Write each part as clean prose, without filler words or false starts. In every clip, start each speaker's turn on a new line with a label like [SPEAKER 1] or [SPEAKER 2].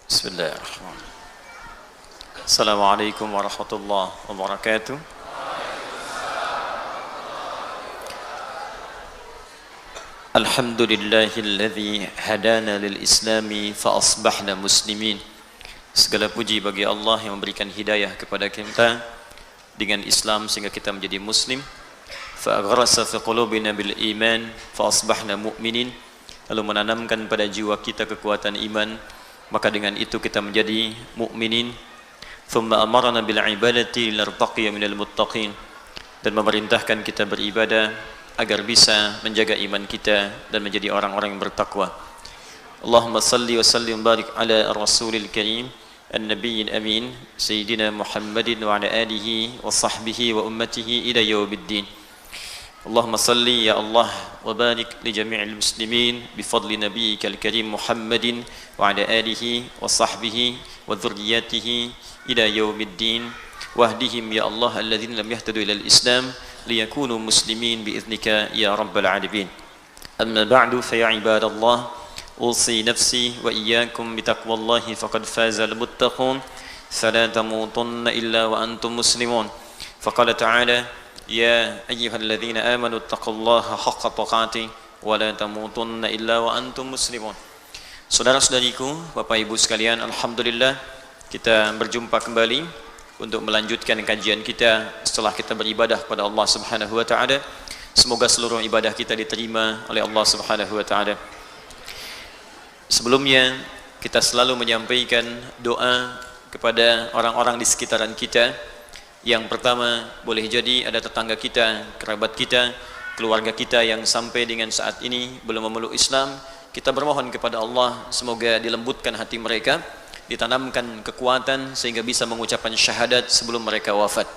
[SPEAKER 1] Bismillahirrahmanirrahim. Assalamualaikum warahmatullahi wabarakatuh. Alhamdulillahilladzi hadana lil islami fa asbahna muslimin. Segala puji bagi Allah yang memberikan hidayah kepada kita dengan Islam sehingga kita menjadi muslim. Fa aghrasa fi qulubina bil iman fa asbahna mu'minin. Lalu menanamkan pada jiwa kita kekuatan iman, maka dengan itu kita menjadi mukminin. Thumma amarna bil ibadati lartaqiya minal muttaqin, dan memerintahkan kita beribadah agar bisa menjaga iman kita dan menjadi orang-orang yang bertakwa. Allahumma salli wa sallim barik ala rasulil karim an-nabiyil amin sayyidina Muhammadin wa ala alihi wa sahbihi wa ummatihi ila yaumiddin. Allahumma salli ya Allah wa barik li jami'il muslimin bi fadli nabiyyikal karim Muhammadin wa ala alihi wa sahbihi wa dhurriyyatihi ila yaumiddin wahdihim ya Allah alladhina lam yahtadu ila al-islam liyakunu muslimin bi idhnika ya rabbal alamin. Amma ba'du fa ya ibadallah usi nafsi wa iyyakum bi taqwallahi faqad faza al-muttaqun fala tamutunna illa wa antum muslimun. Faqala ta'ala ya ayyuhalladzina amanu taqullaha haqqa tuqatih wa la tamutunna illa wa antum muslimun. Saudara-saudariku, Bapak Ibu sekalian, alhamdulillah kita berjumpa kembali untuk melanjutkan kajian kita setelah kita beribadah kepada Allah Subhanahu wa taala. Semoga seluruh ibadah kita diterima oleh Allah Subhanahu wa taala. Sebelumnya kita selalu menyampaikan doa kepada orang-orang di sekitaran kita. Yang pertama, boleh jadi ada tetangga kita, kerabat kita, keluarga kita yang sampai dengan saat ini belum memeluk Islam. Kita bermohon kepada Allah semoga dilembutkan hati mereka, ditanamkan kekuatan sehingga bisa mengucapkan syahadat sebelum mereka wafat.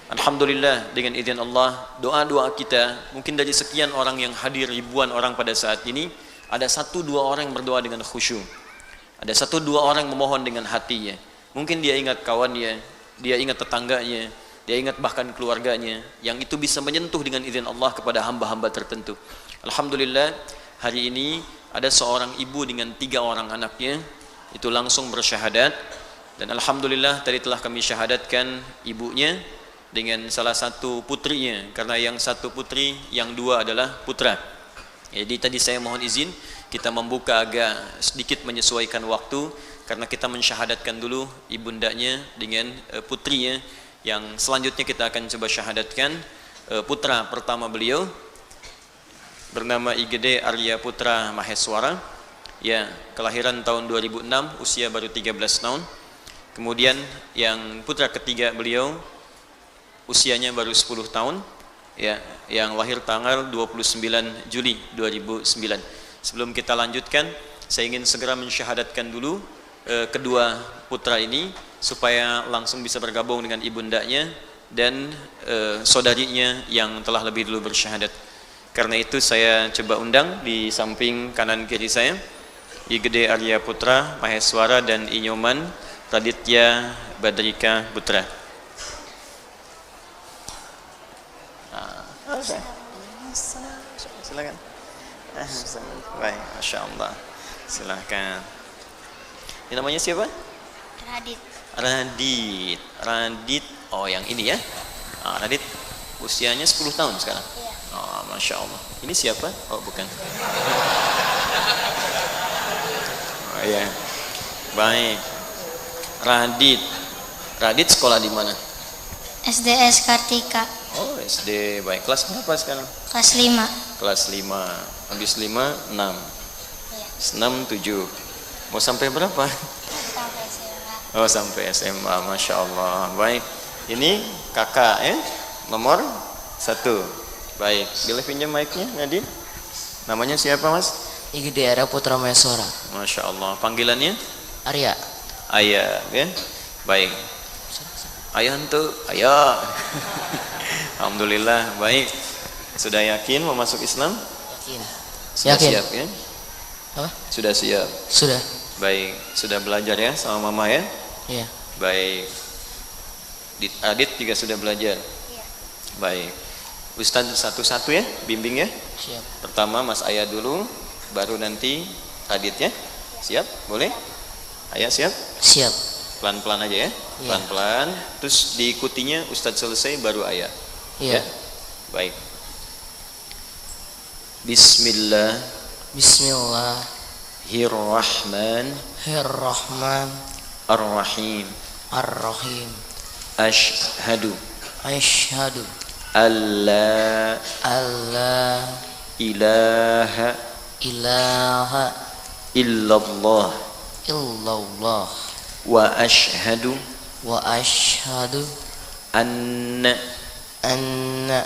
[SPEAKER 1] Alhamdulillah, dengan izin Allah, doa-doa kita mungkin dari sekian orang yang hadir, ribuan orang pada saat ini, ada 1-2 orang yang berdoa dengan khusyuk. Ada 1-2 orang memohon dengan hatinya. Mungkin dia ingat kawannya, dia ingat tetangganya, dia ingat bahkan keluarganya, yang itu bisa menyentuh dengan izin Allah kepada hamba-hamba tertentu. Alhamdulillah, hari ini ada seorang ibu dengan 3 orang anaknya itu langsung bersyahadat, dan alhamdulillah tadi telah kami syahadatkan ibunya dengan salah satu putrinya, karena yang satu putri, yang 2 adalah putra. Jadi tadi saya mohon izin kita membuka agak sedikit menyesuaikan waktu, karena kita mensyahadatkan dulu ibundanya dengan putrinya. Yang selanjutnya kita akan coba syahadatkan putra pertama beliau bernama Igede Arya Putra Maheswara, ya, kelahiran tahun 2006, usia baru 13 tahun. Kemudian yang putra ketiga beliau usianya baru 10 tahun, ya, yang lahir tanggal 29 Juli 2009. Sebelum kita lanjutkan, saya ingin segera mensyahadatkan dulu kedua putra ini supaya langsung bisa bergabung dengan ibundanya dan saudarinya yang telah lebih dulu bersyahadat. Karena itu saya coba undang di samping kanan kiri saya Igede Arya Putra Maheswara dan Inyoman Raditya Badrika Putra. Silakan. Baik, masya Allah. Silakan. Ini namanya siapa?
[SPEAKER 2] Radit.
[SPEAKER 1] Radit. Radit. Oh, yang ini ya. Radit usianya 10 tahun sekarang.
[SPEAKER 2] Iya.
[SPEAKER 1] Oh, masya Allah. Ini siapa? Oh, bukan. Oh, ya. Baik. Radit. Radit sekolah di mana?
[SPEAKER 2] SDS Kartika.
[SPEAKER 1] Oh, SD. Baik. Kelas berapa sekarang?
[SPEAKER 2] Kelas 5.
[SPEAKER 1] Kelas 5. Habis 5, 6.
[SPEAKER 2] Iya.
[SPEAKER 1] 6, 7. Mau sampai berapa?
[SPEAKER 2] Sampai SMA.
[SPEAKER 1] Oh, sampai SMA. Masya Allah. Baik. Ini kakak ya, nomor 1. Baik. Boleh pinjam mic-nya, Nadine? Namanya siapa, Mas?
[SPEAKER 3] Igede Arya Putra Maheswara.
[SPEAKER 1] Masya Allah. Panggilannya?
[SPEAKER 3] Arya.
[SPEAKER 1] Ayah, ya. Baik. Ayah untuk ayah. Alhamdulillah. Baik. Sudah yakin mau masuk Islam?
[SPEAKER 3] Yakin.
[SPEAKER 1] Sudah
[SPEAKER 3] Yakin.
[SPEAKER 1] siap ya?
[SPEAKER 3] Apa?
[SPEAKER 1] Sudah siap.
[SPEAKER 3] Sudah.
[SPEAKER 1] Baik. Sudah belajar ya sama mama ya?
[SPEAKER 3] Iya.
[SPEAKER 1] Baik. Adit juga sudah belajar.
[SPEAKER 2] Iya.
[SPEAKER 1] Baik. Ustaz satu-satu ya, bimbing ya.
[SPEAKER 3] Siap.
[SPEAKER 1] Pertama Mas Ayah dulu, baru nanti Adit ya. Siap? Boleh? Ayah siap?
[SPEAKER 3] Siap.
[SPEAKER 1] Pelan-pelan aja ya. Pelan-pelan. Terus diikutinya Ustadz selesai baru ayah.
[SPEAKER 3] Iya.
[SPEAKER 1] Ya? Baik. Bismillah.
[SPEAKER 3] Bismillahirrahmanirrahim.
[SPEAKER 1] Ar-Rahim. Ashhadu
[SPEAKER 3] Asyhadu
[SPEAKER 1] alla
[SPEAKER 3] alla
[SPEAKER 1] ilaha
[SPEAKER 3] ilaha
[SPEAKER 1] illallah
[SPEAKER 3] illallah
[SPEAKER 1] wa ashhadu
[SPEAKER 3] wa asyhadu
[SPEAKER 1] anna
[SPEAKER 3] anna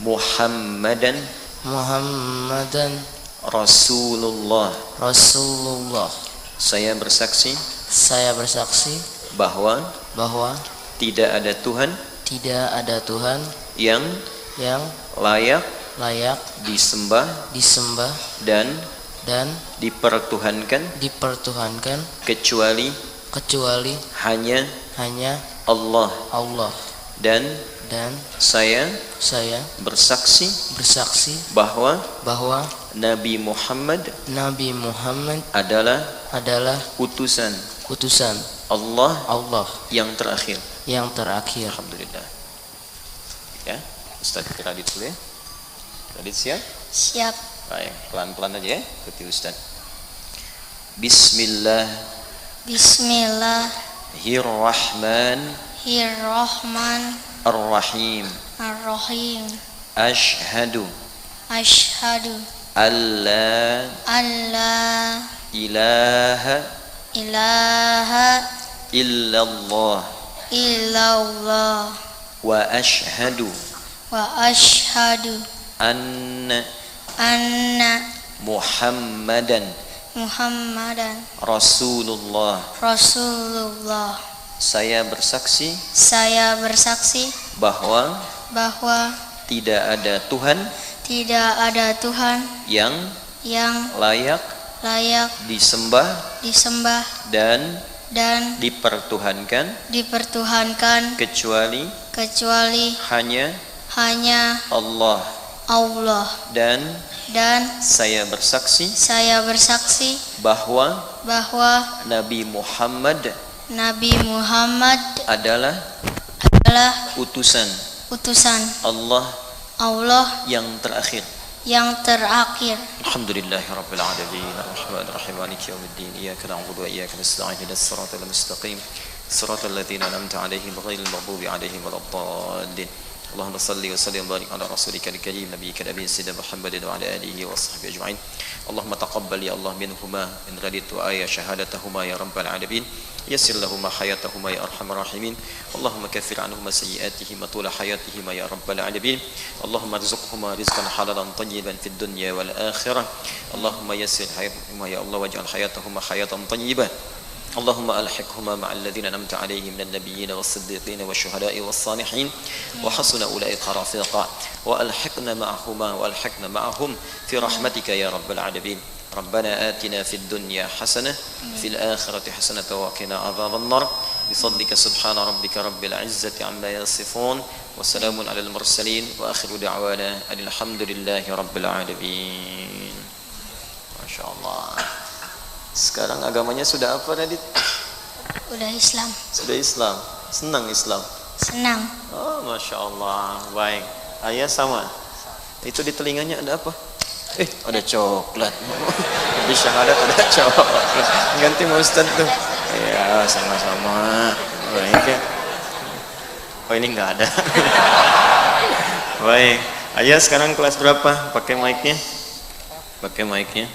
[SPEAKER 1] Muhammadan
[SPEAKER 3] Muhammadan
[SPEAKER 1] Rasulullah.
[SPEAKER 3] Rasulullah.
[SPEAKER 1] Saya bersaksi
[SPEAKER 3] Saya bersaksi
[SPEAKER 1] bahwa
[SPEAKER 3] bahwa
[SPEAKER 1] tidak ada Tuhan
[SPEAKER 3] tidak ada Tuhan
[SPEAKER 1] yang
[SPEAKER 3] yang
[SPEAKER 1] layak
[SPEAKER 3] layak
[SPEAKER 1] disembah
[SPEAKER 3] disembah
[SPEAKER 1] dan
[SPEAKER 3] dan
[SPEAKER 1] dipertuhankan
[SPEAKER 3] dipertuhankan
[SPEAKER 1] kecuali
[SPEAKER 3] kecuali
[SPEAKER 1] hanya
[SPEAKER 3] hanya
[SPEAKER 1] Allah. Dan
[SPEAKER 3] dan
[SPEAKER 1] saya
[SPEAKER 3] bersaksi
[SPEAKER 1] bahwa
[SPEAKER 3] bahwa
[SPEAKER 1] Nabi Muhammad
[SPEAKER 3] Nabi Muhammad
[SPEAKER 1] adalah utusan
[SPEAKER 3] utusan
[SPEAKER 1] Allah yang terakhir.
[SPEAKER 3] Alhamdulillah.
[SPEAKER 1] Ya, Ustaz Radit dulu ya. Radit siap?
[SPEAKER 2] Siap.
[SPEAKER 1] Baik, pelan-pelan aja ya, ikuti Ustaz. Bismillahirrahmanirrahim. Ashhadu alla ilaha illallah wa ashhadu anna Muhammadan Rasulullah. Saya bersaksi bahwa tidak ada Tuhan yang layak disembah dan dipertuhankan kecuali hanya Allah. Dan saya bersaksi bahwa Nabi Muhammad adalah utusan Allah yang terakhir. Alhamdulillahirabbil alamin arrahmanir rahim maliki yaumiddin iyyaka na'budu wa iyyaka nasta'in ihdinas siratal mustaqim siratal ladzina an'amta 'alaihim ghairil maghdubi 'alaihim waladdallin. Allahumma salli wa sallim wa barik ala rasulika al-karim nabiyyika nabiy sayyidina Muhammadin wa ala alihi wa sahbihi ajma'in. Allahumma taqabbal ya Allah minhuma in radit wa ayya shahadatahuma ya rabbal alamin. Yassir lahuma hayatahuma ya arhamar rahimin. Allahumma kaffir anhuma sayyi'atihima tula hayatihima ya rabbal alamin. Allahumma arzuqhuma rizqan halalan tayyiban fid dunya wal akhirah. Allahumma yassir hayatahuma ya Allah waj'al hayatahuma hayatan tayyibah. اللهم ألحقهما مع الذين أنعمت عليهم من النبيين والصديقين والشهداء والصالحين وحسن أولئك رفيقا وألحقنا معهم في رحمتك يا رب العالمين. ربنا آتنا في الدنيا حسنة في الآخرة حسنة وقنا عذاب النار بفضلك سبحان ربك رب العزة عما يصفون وسلام على المرسلين وآخر دعوانا أن الحمد لله رب العالمين. ما شاء الله. Sekarang agamanya sudah apa, Radit?
[SPEAKER 2] Udah Islam.
[SPEAKER 1] Sudah Islam. Senang Islam?
[SPEAKER 2] Senang.
[SPEAKER 1] Oh, Masya Allah. Baik. Ayah sama? Itu di telinganya ada apa? Ada coklat. Di syahadat ada coklat. Ganti sama Ustaz tuh. Ya, sama-sama. Baik ya. Oh, ini enggak ada. Baik. Ayah sekarang kelas berapa? Pakai mic-nya? Pakai mic-nya.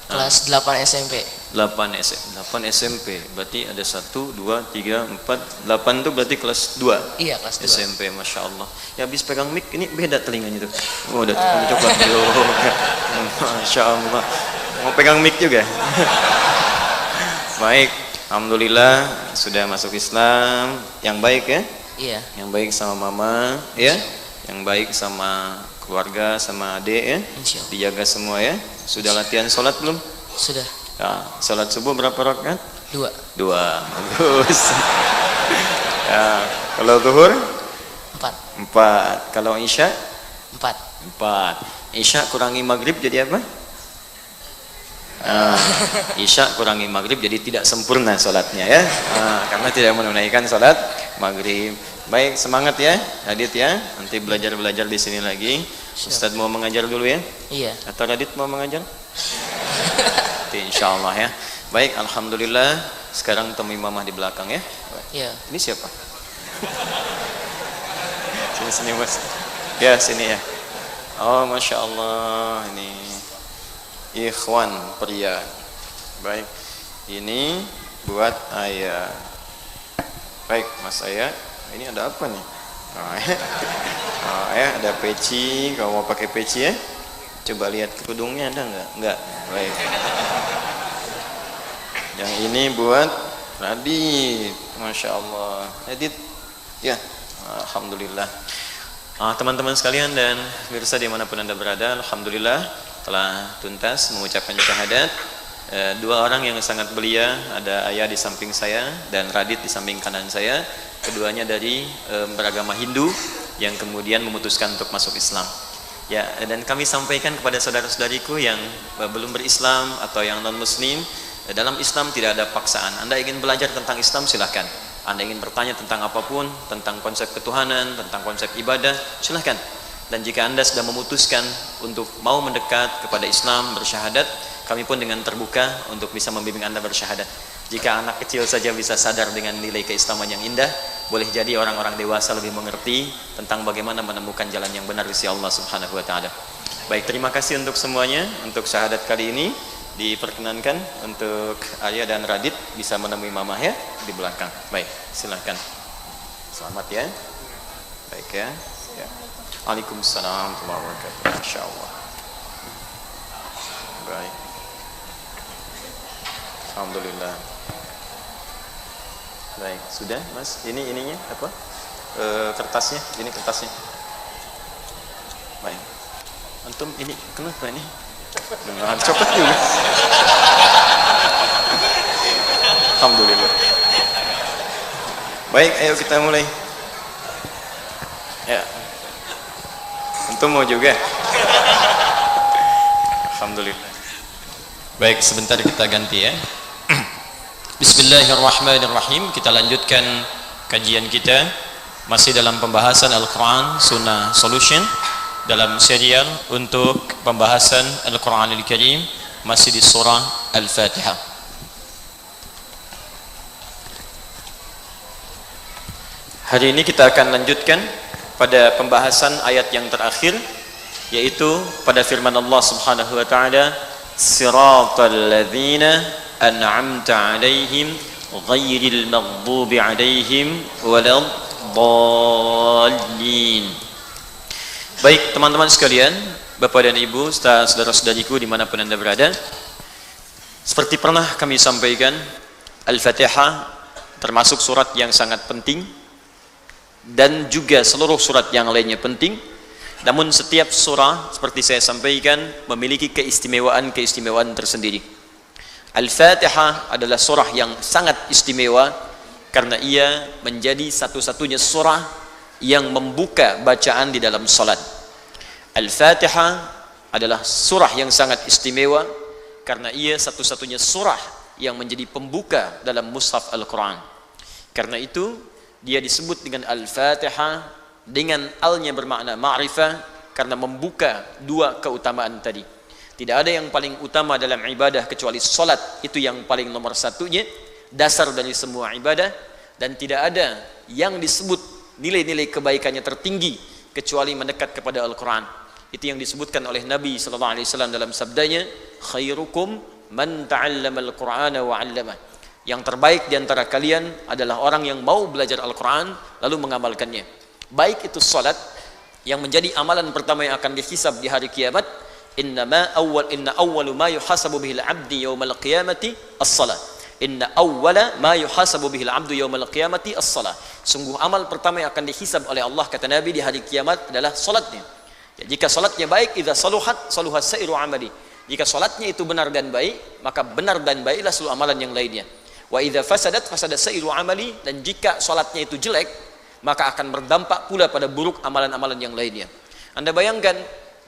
[SPEAKER 3] Kelas 8 SMP.
[SPEAKER 1] 8 SMP. Berarti ada 1, 2, 3, 4, 8 itu berarti kelas 2.
[SPEAKER 3] Iya, kelas 2.
[SPEAKER 1] SMP, Masya Allah. Ya habis pegang mic ini beda telinganya tuh. Oh, udah coklat juga. Masya Allah. Mau pegang mic juga. Baik, alhamdulillah sudah masuk Islam. Yang baik ya? Iya. Yang baik sama mama, ya. Yang baik sama keluarga, sama adik ya. Dijaga semua ya. Sudah latihan sholat belum? Sudah. Ya, sholat subuh berapa rakaat? 2. Bagus. Ya, kalau zuhur? 4. Kalau isya? 4. Isya kurangi maghrib jadi apa? Isya kurangi maghrib jadi tidak sempurna sholatnya ya, karena tidak menunaikan sholat maghrib. Baik, semangat ya Radit ya, nanti belajar di sini lagi. Ustadz mau mengajar dulu ya?
[SPEAKER 3] Iya.
[SPEAKER 1] Atau Radit mau mengajar? Insya Allah ya. Baik, alhamdulillah. Sekarang temui mamah di belakang ya.
[SPEAKER 3] Iya.
[SPEAKER 1] Ini siapa? Sini mas. Ya sini ya. Oh masya Allah, ini ikhwan pria. Baik, ini buat ayah. Baik mas ayah. Ini ada apa nih? Ya ada peci. Kalau mau pakai peci ya, coba lihat kerudungnya ada nggak? Nggak. Baik. Yang ini buat Radit. Masya Allah. Radit, ya. Alhamdulillah. Teman-teman sekalian dan pemirsa dimanapun anda berada, alhamdulillah telah tuntas mengucapkan syahadat. Dua orang yang sangat belia, ada ayah di samping saya dan Radit di samping kanan saya. Keduanya dari beragama Hindu yang kemudian memutuskan untuk masuk Islam. Ya, dan kami sampaikan kepada saudara-saudariku yang belum berislam atau yang non muslim, dalam Islam tidak ada paksaan. Anda ingin belajar tentang Islam silahkan. Anda ingin bertanya tentang apapun, tentang konsep ketuhanan, tentang konsep ibadah, silahkan. Dan jika Anda sudah memutuskan untuk mau mendekat kepada Islam, bersyahadat, kami pun dengan terbuka untuk bisa membimbing Anda bersyahadat. Jika anak kecil saja bisa sadar dengan nilai keislaman yang indah, boleh jadi orang-orang dewasa lebih mengerti tentang bagaimana menemukan jalan yang benar di sisi Allah Subhanahu wa taala. Baik, terima kasih untuk semuanya. Untuk syahadat kali ini diperkenankan untuk Arya dan Radit bisa menemui mamah ya di belakang. Baik, silakan. Selamat ya. Baik ya. Waalaikumsalam warahmatullahi wabarakatuh. Insyaallah. Baik. Alhamdulillah. Baik, sudah Mas. Ini ininya apa? Kertasnya, ini kertasnya. Baik. Antum ini kenapa ini? Copot juga. Alhamdulillah. Baik, ayo kita mulai. Ya. Antum mau juga? Alhamdulillah. Baik, sebentar kita ganti ya. Bismillahirrahmanirrahim. Kita lanjutkan kajian kita masih dalam pembahasan Al-Quran Sunnah Solution dalam serial untuk pembahasan Al-Quranul Karim masih di surah Al-Fatihah. Hari ini kita akan lanjutkan pada pembahasan ayat yang terakhir, yaitu pada firman Allah Subhanahu wa taala, siratal ladzina an'amta 'alaihim ghairil maghdubi 'alaihim waladdallin. Baik teman-teman sekalian, Bapak dan Ibu, saudara-saudariku dimanapun anda berada, seperti pernah kami sampaikan, Al-Fatihah termasuk surat yang sangat penting dan juga seluruh surat yang lainnya penting. Namun setiap surah seperti saya sampaikan memiliki keistimewaan tersendiri. Al-Fatihah adalah surah yang sangat istimewa karena ia menjadi satu-satunya surah yang membuka bacaan di dalam salat. Al-Fatihah adalah surah yang sangat istimewa karena ia satu-satunya surah yang menjadi pembuka dalam mushaf Al-Quran. Karena itu dia disebut dengan Al-Fatihah, dengan al-nya bermakna ma'rifah karena membuka dua keutamaan tadi. Tidak ada yang paling utama dalam ibadah kecuali salat, itu yang paling nomor satunya, dasar dari semua ibadah, dan tidak ada yang disebut nilai-nilai kebaikannya tertinggi kecuali mendekat kepada Al-Quran. Itu yang disebutkan oleh Nabi SAW dalam sabdanya, khairukum man ta'allama al-Qur'ana wa 'allamah. Yang terbaik di antara kalian adalah orang yang mau belajar Al-Quran lalu mengamalkannya. Baik itu salat yang menjadi amalan pertama yang akan dihisab di hari kiamat. Inna awwalu ma yuhasabu bihil abdi yawmal qiyamati as-salat. Inna awwala ma yuhasabu bihil abdu yawmal qiyamati as-salat. Sungguh amal pertama yang akan dihisab oleh Allah, kata Nabi, di hari kiamat adalah salatnya. Ya, jika salatnya baik, idza saluhat saluhat sairu amali. Jika salatnya itu benar dan baik, maka benar dan baiklah seluruh amalan yang lainnya. Wa idza fasadat fasadat sairu amali, dan jika salatnya itu jelek, maka akan berdampak pula pada buruk amalan-amalan yang lainnya. Anda bayangkan,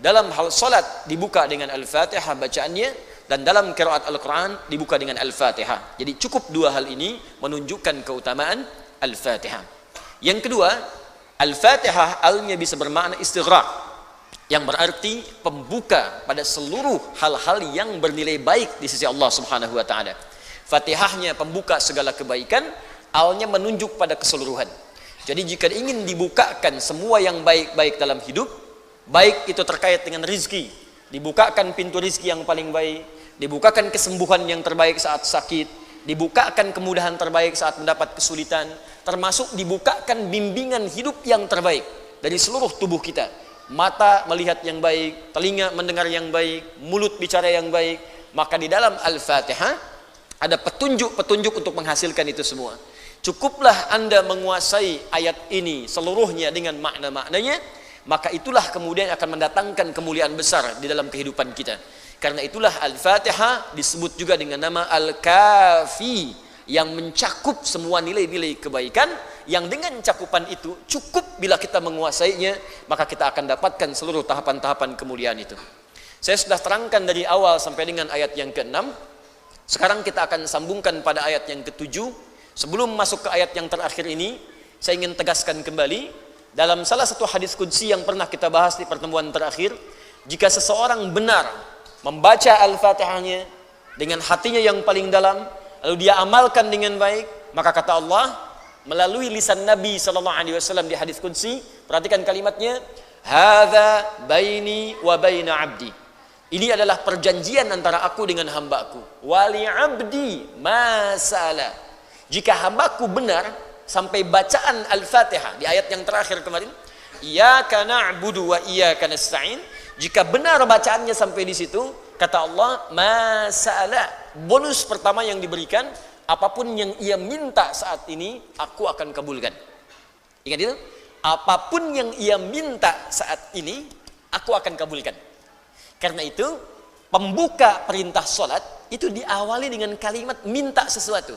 [SPEAKER 1] dalam hal salat dibuka dengan Al-Fatihah bacaannya, dan dalam qiraat Al-Quran dibuka dengan Al-Fatihah. Jadi cukup dua hal ini menunjukkan keutamaan Al-Fatihah. Yang kedua, Al-Fatihah alnya bisa bermakna istighraq, yang berarti pembuka pada seluruh hal-hal yang bernilai baik di sisi Allah Subhanahu wa taala. Fatihahnya pembuka segala kebaikan, alnya menunjuk pada keseluruhan. Jadi jika ingin dibukakan semua yang baik-baik dalam hidup, baik itu terkait dengan rizki, dibukakan pintu rizki yang paling baik, dibukakan kesembuhan yang terbaik saat sakit, dibukakan kemudahan terbaik saat mendapat kesulitan, termasuk dibukakan bimbingan hidup yang terbaik dari seluruh tubuh kita. Mata melihat yang baik, telinga mendengar yang baik, mulut bicara yang baik. Maka di dalam Al-Fatihah ada petunjuk-petunjuk untuk menghasilkan itu semua. Cukuplah Anda menguasai ayat ini seluruhnya dengan makna-maknanya, maka itulah kemudian akan mendatangkan kemuliaan besar di dalam kehidupan kita. Karena itulah Al-Fatihah disebut juga dengan nama Al-Kafi, yang mencakup semua nilai-nilai kebaikan, yang dengan cakupan itu cukup bila kita menguasainya, maka kita akan dapatkan seluruh tahapan-tahapan kemuliaan itu. Saya sudah terangkan dari awal sampai dengan ayat yang ke-6. Sekarang kita akan sambungkan pada ayat yang ke-7. Sebelum masuk ke ayat yang terakhir ini, saya ingin tegaskan kembali dalam salah satu hadis qudsi yang pernah kita bahas di pertemuan terakhir, jika seseorang benar membaca Al-Fatihahnya dengan hatinya yang paling dalam, lalu dia amalkan dengan baik, maka kata Allah melalui lisan Nabi SAW di hadis qudsi, perhatikan kalimatnya, hadza baini wa baina abdi. Ini adalah perjanjian antara aku dengan hambaku. Wali abdi masala. Jika hambaku benar sampai bacaan Al-Fatihah di ayat yang terakhir kemarin, iyyaka na'budu wa iyyaka nasta'in. Jika benar bacaannya sampai di situ, kata Allah, masala. Bonus pertama yang diberikan, apapun yang ia minta saat ini, aku akan kabulkan. Ingat itu? Apapun yang ia minta saat ini, aku akan kabulkan. Karena itu, pembuka perintah sholat itu diawali dengan kalimat minta sesuatu.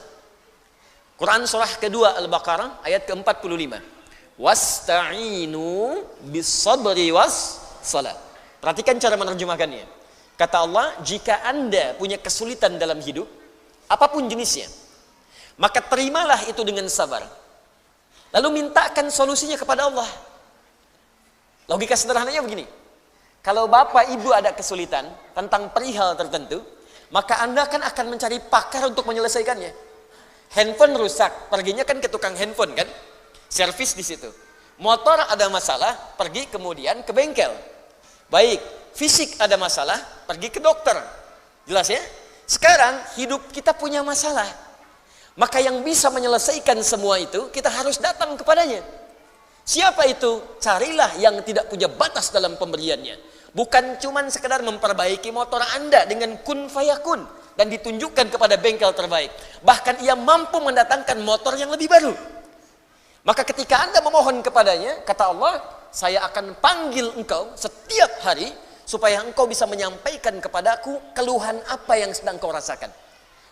[SPEAKER 1] Quran surah kedua Al-Baqarah ayat ke-45. Wasta'inu bis-sabri was-salat. Perhatikan cara menerjemahkannya. Kata Allah, jika Anda punya kesulitan dalam hidup, apapun jenisnya, maka terimalah itu dengan sabar. Lalu mintakan solusinya kepada Allah. Logika sederhananya begini. Kalau bapak ibu ada kesulitan tentang perihal tertentu, maka Anda akan mencari pakar untuk menyelesaikannya. Handphone rusak, perginya kan ke tukang handphone kan? Servis di situ. Motor ada masalah, pergi kemudian ke bengkel. Baik, fisik ada masalah, pergi ke dokter. Jelas ya? Sekarang hidup kita punya masalah. Maka yang bisa menyelesaikan semua itu, kita harus datang kepadanya. Siapa itu? Carilah yang tidak punya batas dalam pemberiannya. Bukan cuma sekedar memperbaiki motor Anda dengan kun fayakun dan ditunjukkan kepada bengkel terbaik. Bahkan ia mampu mendatangkan motor yang lebih baru. Maka ketika Anda memohon kepadanya, kata Allah, saya akan panggil engkau setiap hari supaya engkau bisa menyampaikan kepadaku keluhan apa yang sedang kau rasakan.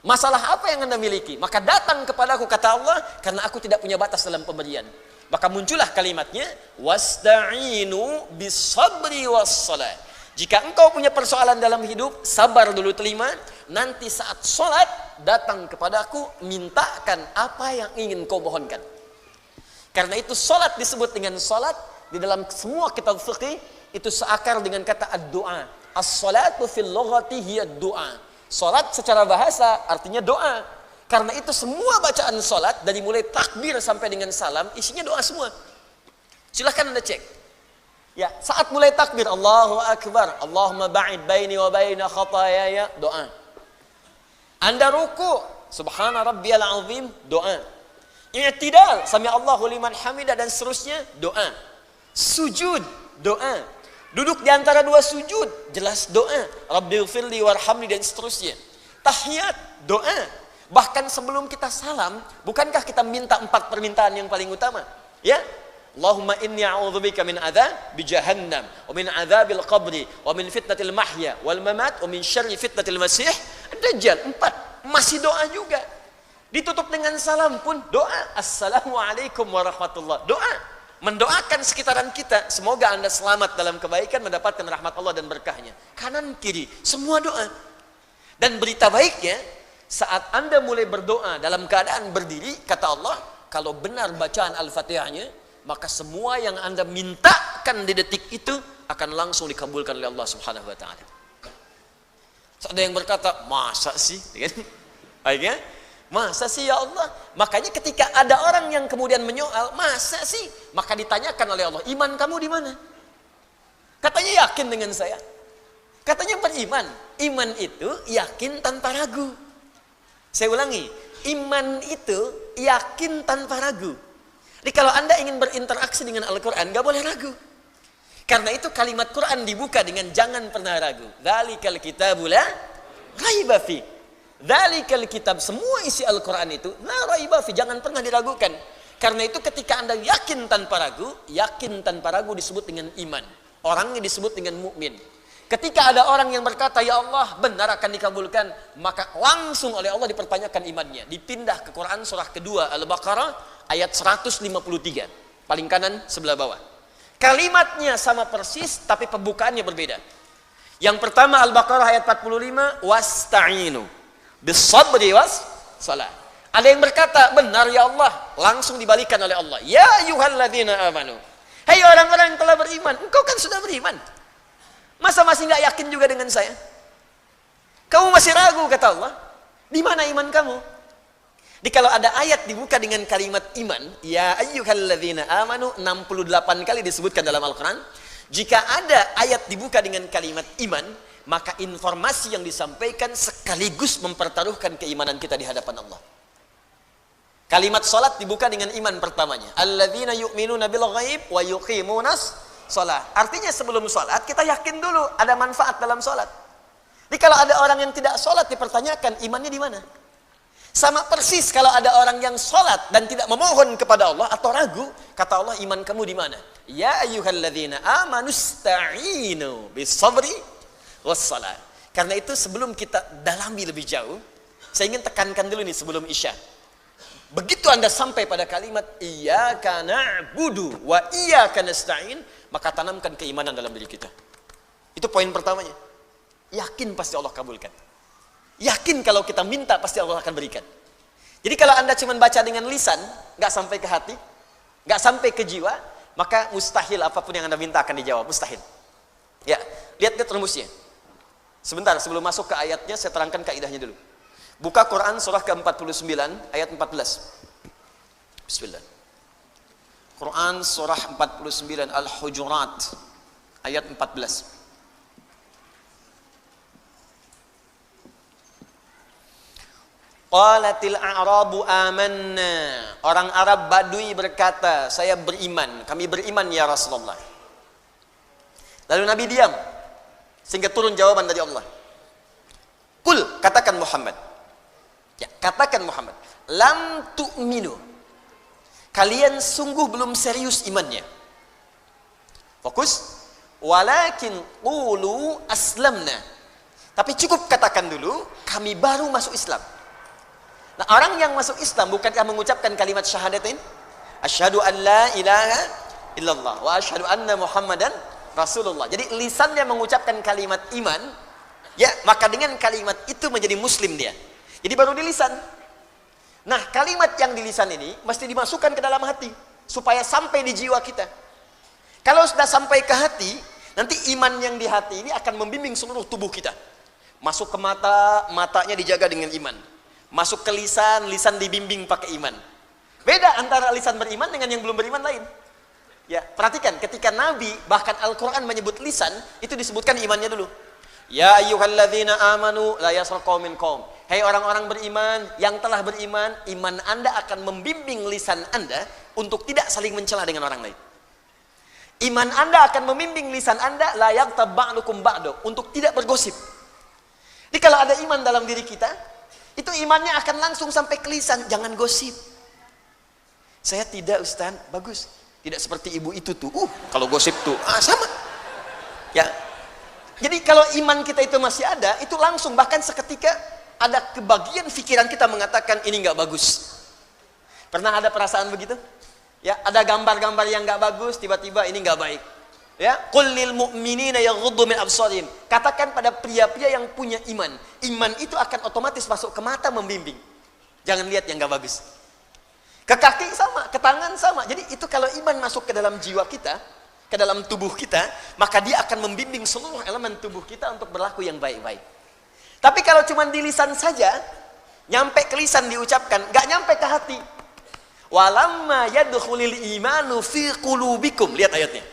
[SPEAKER 1] Masalah apa yang Anda miliki? Maka datang kepadaku, kata Allah, karena aku tidak punya batas dalam pemberian. Maka muncullah kalimatnya, wasta'inu bis-sabri was-salat. Jika engkau punya persoalan dalam hidup, sabar dulu terima, nanti saat sholat datang kepadaku, mintakan apa yang ingin kau mohonkan. Karena itu sholat disebut dengan sholat di dalam semua kitab fikih itu seakar dengan kata ad-du'a. As-salatu fil lughati hiya ad-du'a. Sholat secara bahasa artinya doa. Karena itu semua bacaan sholat dari mulai takbir sampai dengan salam isinya doa semua. Silahkan Anda cek. Ya, saat mulai takbir Allahu Akbar, Allahumma ba'id baini wa baina khatayaya, doa. Anda ruku, subhana rabbiyal azim, doa. I'tidal, sami Allahu liman hamidah dan seterusnya, doa. Sujud, doa. Duduk di antara dua sujud, jelas doa. Rabbighfirli warhamni dan seterusnya. Tahiyat, doa. Bahkan sebelum kita salam, bukankah kita minta 4 permintaan yang paling utama? Ya, Allahumma inni a'udzubika min adzabi jahannam, wa min adzabil qabri, wa min fitnatil mahya wal mamat, wa min syarri fitnatil masih dajjal. 4, masih doa juga. Ditutup dengan salam pun doa. Assalamualaikum warahmatullahi. Doa. Mendoakan sekitaran kita, semoga Anda selamat dalam kebaikan, mendapatkan rahmat Allah dan berkahnya. Kanan kiri, semua doa.
[SPEAKER 4] Dan berita baiknya, saat Anda mulai berdoa dalam keadaan berdiri, kata Allah, kalau benar bacaan Al-Fatihahnya, maka semua yang Anda mintakan di detik itu akan langsung dikabulkan oleh Allah Subhanahu wa taala. So, ada yang berkata, masa sih? Akhirnya, masa sih ya Allah? Makanya ketika ada orang yang kemudian menyoal, masa sih? Maka ditanyakan oleh Allah, iman kamu di mana? Katanya yakin dengan saya. Katanya beriman. Iman itu yakin tanpa ragu. Saya ulangi, iman itu yakin tanpa ragu. Jadi kalau Anda ingin berinteraksi dengan Al-Quran, gak boleh ragu. Karena itu kalimat Quran dibuka dengan jangan pernah ragu. Dzalikal kitabu la raiba fi. Dzalikal kitab, semua isi Al-Quran itu la raiba fi, jangan pernah diragukan. Karena itu ketika Anda yakin tanpa ragu disebut dengan iman. Orangnya disebut dengan mukmin. Ketika ada orang yang berkata, ya Allah benar akan dikabulkan, maka langsung oleh Allah dipertanyakan imannya. Dipindah ke Quran surah kedua Al-Baqarah ayat 153. Paling kanan sebelah bawah. Kalimatnya sama persis tapi pembukaannya berbeda. Yang pertama Al-Baqarah ayat 45, wasta'inu bis-sabri was-salah. Ada yang berkata, benar ya Allah, langsung dibalikan oleh Allah. Ya ayyuhalladzina amanu. Hai orang-orang yang telah beriman, engkau kan sudah beriman. Masa masih nggak yakin juga dengan saya? Kamu masih ragu, kata Allah. Di mana iman kamu? Jadi kalau ada ayat dibuka dengan kalimat iman, ya ayyuhalladzina amanu, 68 kali disebutkan dalam Al-Quran. Jika ada ayat dibuka dengan kalimat iman, maka informasi yang disampaikan sekaligus mempertaruhkan keimanan kita di hadapan Allah. Kalimat salat dibuka dengan iman pertamanya. Alladzina yu'minuna bil ghaib wa yuqimunas salat. Artinya sebelum salat kita yakin dulu ada manfaat dalam salat. Jadi kalau ada orang yang tidak salat dipertanyakan imannya di mana? Sama persis kalau ada orang yang salat dan tidak memohon kepada Allah atau ragu, kata Allah, iman kamu di mana? Ya ayyuhalladzina amanu sta'inu bis sabri was salat. Karena itu sebelum kita dalami lebih jauh, saya ingin tekankan dulu nih sebelum Isya. Begitu Anda sampai pada kalimat iyyaka na'budu wa iyyaka nasta'in, maka tanamkan keimanan dalam diri kita. Itu poin pertamanya. Yakin pasti Allah kabulkan. Yakin kalau kita minta pasti Allah akan berikan. Jadi kalau Anda cuma baca dengan lisan, nggak sampai ke hati, nggak sampai ke jiwa, maka mustahil apapun yang Anda minta akan dijawab, mustahil. Ya, lihat rumusnya. Sebentar sebelum masuk ke ayatnya saya terangkan kaidahnya dulu. Buka Quran surah ke-49 ayat 14. Bismillah. Quran surah 49 Al-Hujurat ayat 14. Qalatil a'rabu amanna. Orang Arab Badui berkata, saya beriman, kami beriman ya Rasulullah. Lalu Nabi diam sehingga turun jawaban dari Allah. Qul, katakan Muhammad. Ya, katakan Muhammad, lam tu'minu. Kalian sungguh belum serius imannya. Fokus. Walakin qulu aslamna. Tapi cukup katakan dulu, kami baru masuk Islam. Nah, orang yang masuk Islam bukankah mengucapkan kalimat syahadatain? Asyhadu an la ilaha illallah wa asyhadu anna Muhammadan Rasulullah. Jadi lisannya mengucapkan kalimat iman, ya, maka dengan kalimat itu menjadi muslim dia. Jadi baru di lisan. Nah, kalimat yang di lisan ini mesti dimasukkan ke dalam hati supaya sampai di jiwa kita. Kalau sudah sampai ke hati, nanti iman yang di hati ini akan membimbing seluruh tubuh kita. Masuk ke mata, matanya dijaga dengan iman. Masuk ke lisan, lisan dibimbing pakai iman. Beda antara lisan beriman dengan yang belum beriman lain. Ya, perhatikan ketika Nabi bahkan Al-Quran menyebut lisan, itu disebutkan imannya dulu. Ya ayyuhalladzina amanu la yaskhar qaumin qaum. Hai orang-orang beriman yang telah beriman, iman Anda akan membimbing lisan Anda untuk tidak saling mencela dengan orang lain. Iman Anda akan membimbing lisan Anda la yaghtab ba'dukum ba'du, untuk tidak bergosip. Jadi kalau ada iman dalam diri kita, itu imannya akan langsung sampai ke lisan, jangan gosip. Saya tidak, Ustaz, bagus. Tidak seperti ibu itu tuh. Kalau gosip tuh, sama. Ya. Jadi kalau iman kita itu masih ada, itu langsung bahkan seketika ada kebagian pikiran kita mengatakan ini nggak bagus. Pernah ada perasaan begitu? Ya, ada gambar-gambar yang nggak bagus, tiba-tiba ini nggak baik. Ya, qul lil mu'minina yaghuddu min absarihim. Katakan pada pria-pria yang punya iman. Iman itu akan otomatis masuk ke mata membimbing. Jangan lihat yang enggak bagus. Ke kaki sama, ke tangan sama. Jadi itu kalau iman masuk ke dalam jiwa kita, ke dalam tubuh kita, maka dia akan membimbing seluruh elemen tubuh kita untuk berlaku yang baik-baik. Tapi kalau cuma di lisan saja, nyampe ke lisan diucapkan, enggak nyampe ke hati. Walamma yadkhulul imanu fi qulubikum. Lihat ayatnya.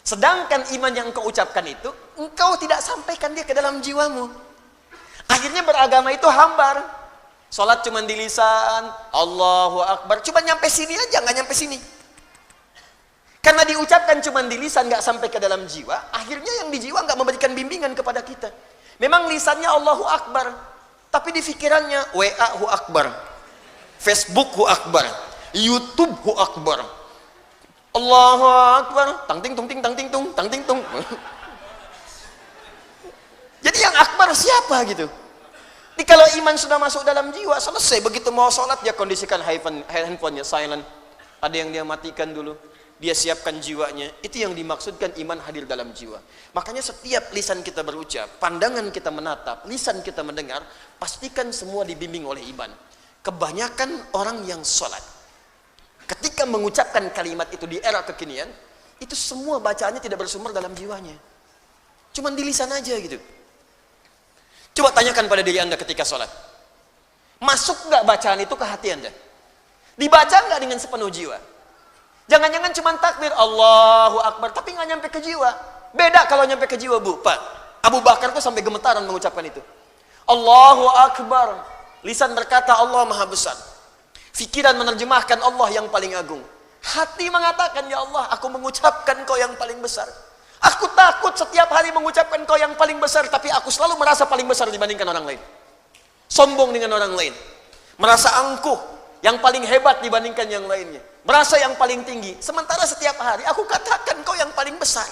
[SPEAKER 4] Sedangkan iman yang engkau ucapkan itu, engkau tidak sampaikan dia ke dalam jiwamu. Akhirnya beragama itu hambar. Salat cuma di lisan, Allahu Akbar, cuma nyampe sini aja, nggak nyampe sini. Karena diucapkan cuma di lisan, nggak sampai ke dalam jiwa, akhirnya yang di jiwa nggak memberikan bimbingan kepada kita. Memang lisannya Allahu Akbar, tapi di pikirannya WA hu Akbar, Facebook hu Akbar, YouTube hu Akbar, Allahu Akbar, tang ting tung ting tang ting tung tang ting tung. Jadi yang Akbar siapa gitu? Jadi kalau iman sudah masuk dalam jiwa, selesai. Begitu mau sholat, dia kondisikan handphonenya silent. Ada yang dia matikan dulu. Dia siapkan jiwanya. Itu yang dimaksudkan iman hadir dalam jiwa. Makanya setiap lisan kita berucap, pandangan kita menatap, lisan kita mendengar, pastikan semua dibimbing oleh iman. Kebanyakan orang yang sholat, ketika mengucapkan kalimat itu di era kekinian, itu semua bacaannya tidak bersumber dalam jiwanya. Cuman di lisan aja gitu. Coba tanyakan pada diri Anda ketika sholat. Masuk nggak bacaan itu ke hati Anda? Dibaca nggak dengan sepenuh jiwa? Jangan-jangan cuma takbir Allahu Akbar, tapi nggak nyampe ke jiwa. Beda kalau nyampe ke jiwa, Bu. Pak, Abu Bakar tuh sampai gemetaran mengucapkan itu. Allahu Akbar. Lisan berkata Allah Maha Besar. Fikiran menerjemahkan Allah yang paling agung. Hati mengatakan, ya Allah, aku mengucapkan Kau yang paling besar. Aku takut setiap hari mengucapkan Kau yang paling besar, tapi aku selalu merasa paling besar dibandingkan orang lain. Sombong dengan orang lain. Merasa angkuh, yang paling hebat dibandingkan yang lainnya. Merasa yang paling tinggi. Sementara setiap hari aku katakan Kau yang paling besar.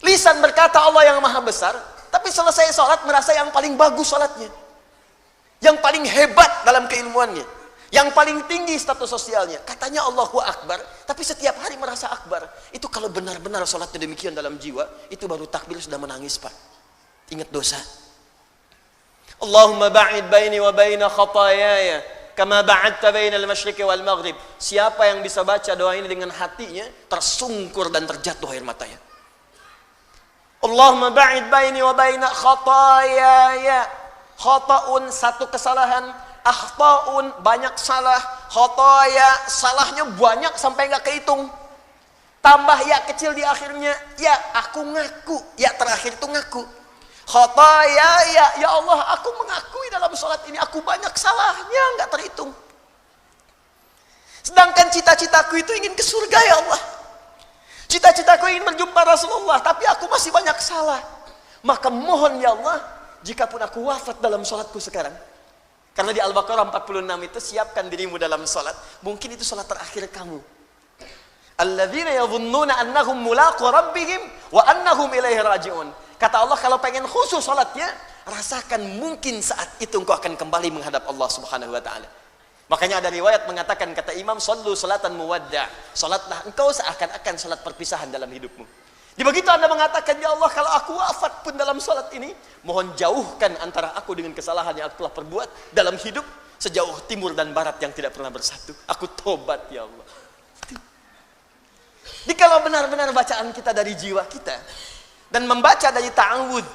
[SPEAKER 4] Lisan berkata Allah yang Maha Besar, tapi selesai sholat merasa yang paling bagus sholatnya. Yang paling hebat dalam keilmuannya. Yang paling tinggi status sosialnya. Katanya Allahu Akbar, tapi setiap hari merasa akbar. Itu kalau benar-benar sholatnya demikian dalam jiwa, itu baru takbir sudah menangis, Pak. Ingat dosa. Allahumma ba'id baini wa baina khatayaya kama ba'adta bainal masyriqi wal maghrib. Siapa yang bisa baca doa ini dengan hatinya, tersungkur dan terjatuh air matanya. Allahumma ba'id baini wa baina khatayaya. Khata'un, satu kesalahan. Akhta'un, banyak salah. Khataya, salahnya banyak sampai nggak kehitung. Tambah ya kecil di akhirnya. Ya, aku ngaku. Ya terakhir itu ngaku. Khataya, ya Allah, aku mengakui dalam sholat ini aku banyak salahnya, nggak terhitung. Sedangkan cita-citaku itu ingin ke surga, ya Allah. Cita-citaku ingin berjumpa Rasulullah, tapi aku masih banyak salah. Maka mohon ya Allah, jikapun aku wafat dalam sholatku sekarang, karena di Al-Baqarah 46 itu, siapkan dirimu dalam sholat. Mungkin itu sholat terakhir kamu. Alladzina yadhunnuna annahum mulaqu rabbihim wa annahum ilaihi raji'un. Kata Allah, kalau pengen khusus sholatnya, rasakan mungkin saat itu engkau akan kembali menghadap Allah Subhanahu wa ta'ala. Makanya ada riwayat mengatakan, kata Imam, sallu salatan muwadda'. Sholatlah engkau seakan-akan sholat perpisahan dalam hidupmu. Di begitu Anda mengatakan, ya Allah, kalau aku wafat pun dalam sholat ini, mohon jauhkan antara aku dengan kesalahan yang aku telah perbuat dalam hidup, sejauh timur dan barat yang tidak pernah bersatu. Aku tobat, ya Allah. Jadi kalau benar-benar bacaan kita dari jiwa kita, dan membaca dari ta'awud,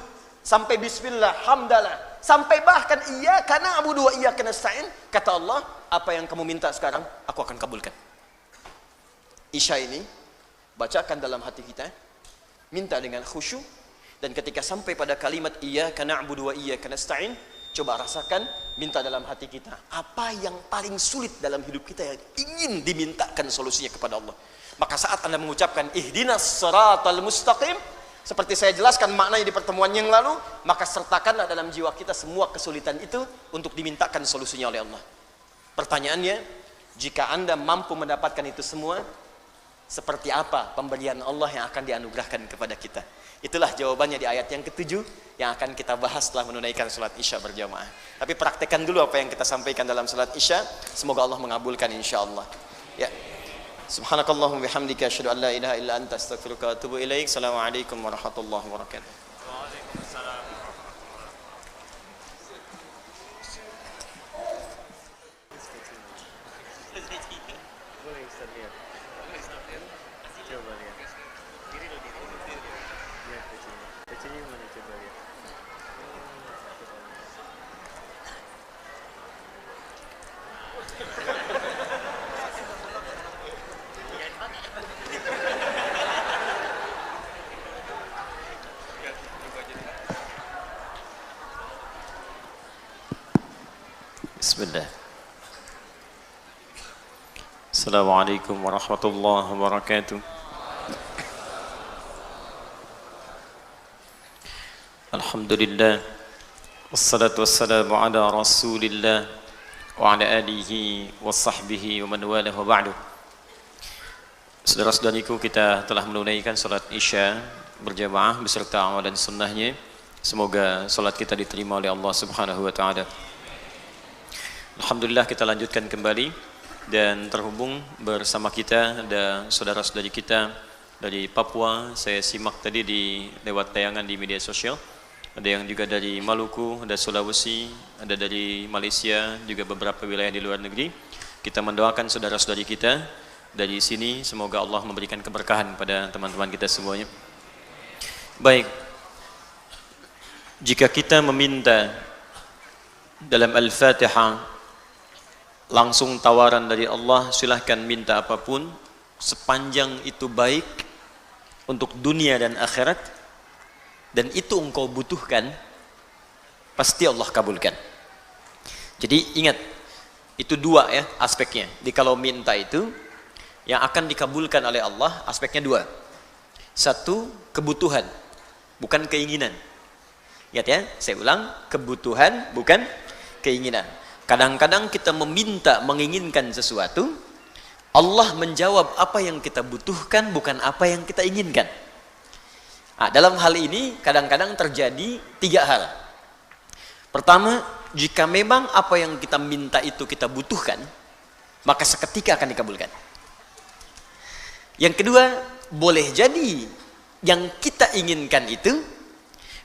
[SPEAKER 4] sampai bismillah, hamdalah, sampai bahkan iyyaka na'budu wa iyyaka nasta'in, kata Allah, apa yang kamu minta sekarang, aku akan kabulkan. Isya ini, bacakan dalam hati kita, minta dengan khusyuk, dan ketika sampai pada kalimat iyyaka na'budu wa iyyaka nasta'in, coba rasakan, minta dalam hati kita, apa yang paling sulit dalam hidup kita yang ingin dimintakan solusinya kepada Allah. Maka saat Anda mengucapkan ihdinas siratal mustaqim, seperti saya jelaskan maknanya di pertemuan yang lalu, maka sertakanlah dalam jiwa kita semua kesulitan itu untuk dimintakan solusinya oleh Allah. Pertanyaannya, jika Anda mampu mendapatkan itu semua, seperti apa pemberian Allah yang akan dianugerahkan kepada kita? Itulah jawabannya di ayat yang ke-7 yang akan kita bahas setelah menunaikan salat Isya berjamaah. Tapi praktekkan dulu apa yang kita sampaikan dalam salat Isya. Semoga Allah mengabulkan insyaallah. Ya.
[SPEAKER 1] Subhanakallahumma bihamdika asyhadu an la ilaha illa anta astaghfiruka wa atubu ilaik. Assalamualaikum warahmatullahi wabarakatuh. Bismillah. Assalamualaikum warahmatullahi wabarakatuh. Alhamdulillah. Wassalatu wassalamu ala Rasulillah wa ala alihi wa sahbihi wa man walah wa ba'du. Saudara-saudariku, kita telah menunaikan salat Isya berjamaah beserta amal dan sunnahnya. Semoga salat kita diterima oleh Allah Subhanahu wa taala. Alhamdulillah, kita lanjutkan kembali dan terhubung bersama kita ada saudara-saudari kita dari Papua. Saya simak tadi lewat tayangan di media sosial. Ada yang juga dari Maluku, ada Sulawesi, ada dari Malaysia, juga beberapa wilayah di luar negeri. Kita mendoakan saudara-saudari kita dari sini, semoga Allah memberikan keberkahan pada teman-teman kita semuanya. Baik, jika kita meminta dalam Al-Fatihah langsung tawaran dari Allah, silahkan minta apapun sepanjang itu baik untuk dunia dan akhirat dan itu engkau butuhkan, pasti Allah kabulkan. Jadi ingat, itu dua ya aspeknya. Jadi kalau minta itu yang akan dikabulkan oleh Allah aspeknya dua. Satu, kebutuhan, bukan keinginan. Ingat ya, saya ulang, kebutuhan bukan keinginan. Kadang-kadang kita meminta, menginginkan sesuatu, Allah menjawab apa yang kita butuhkan, bukan apa yang kita inginkan. Nah, dalam hal ini kadang-kadang terjadi tiga hal. Pertama, jika memang apa yang kita minta itu kita butuhkan, maka seketika akan dikabulkan. Yang kedua, boleh jadi yang kita inginkan itu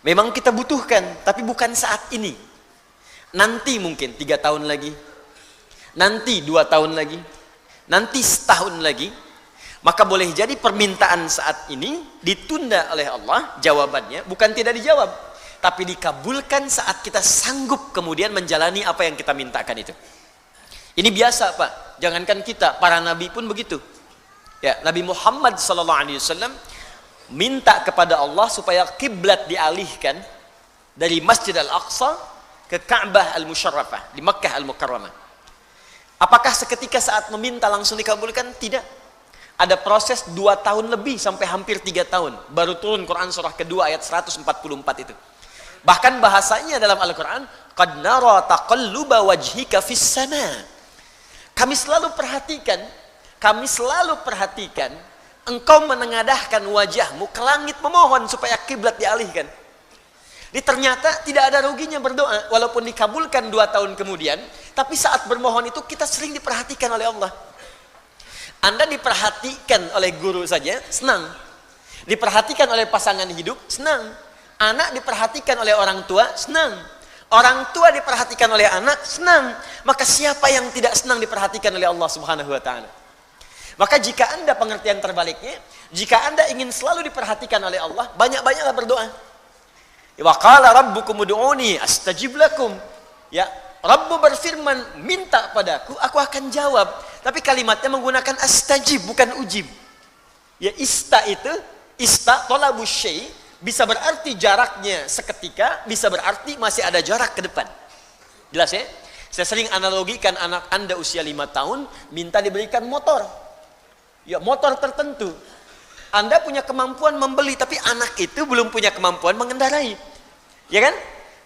[SPEAKER 1] memang kita butuhkan, tapi bukan saat ini. Nanti mungkin 3 tahun lagi, nanti 2 tahun lagi, nanti setahun lagi. Maka boleh jadi permintaan saat ini ditunda oleh Allah, jawabannya bukan tidak dijawab, tapi dikabulkan saat kita sanggup kemudian menjalani apa yang kita mintakan itu. Ini biasa Pak, jangankan kita, para nabi pun begitu. Ya, Nabi Muhammad SAW minta kepada Allah supaya kiblat dialihkan dari Masjid Al-Aqsa ke Ka'bah Al-Musyarrafah di Makkah Al-Mukarramah. Apakah seketika saat meminta langsung dikabulkan? Tidak. Ada proses 2 tahun lebih sampai hampir 3 tahun baru turun Quran surah kedua ayat 144 itu. Bahkan bahasanya dalam Al-Quran, qad nara taqalluba wajhika fis sama. Kami selalu perhatikan engkau menengadahkan wajahmu ke langit memohon supaya kiblat dialihkan. Ini ternyata tidak ada ruginya berdoa walaupun dikabulkan 2 tahun kemudian, tapi saat bermohon itu kita sering diperhatikan oleh Allah. Anda diperhatikan oleh guru saja senang, diperhatikan oleh pasangan hidup senang, anak diperhatikan oleh orang tua senang, orang tua diperhatikan oleh anak senang. Maka siapa yang tidak senang diperhatikan oleh Allah Subhanahu wa taala? Maka jika Anda pengertian terbaliknya, jika Anda ingin selalu diperhatikan oleh Allah, banyak-banyaklah berdoa. Wa qala rabbukum ud'uni astajib lakum. Ya, Rabbu berfirman, minta padaku, aku akan jawab. Tapi kalimatnya menggunakan astajib, bukan ujib. Ya, ista talabus syai bisa berarti jaraknya seketika, bisa berarti masih ada jarak ke depan. Jelas ya? Saya sering analogikan anak Anda usia 5 tahun minta diberikan motor. Ya, motor tertentu. Anda punya kemampuan membeli, tapi anak itu belum punya kemampuan mengendarai. Ya kan?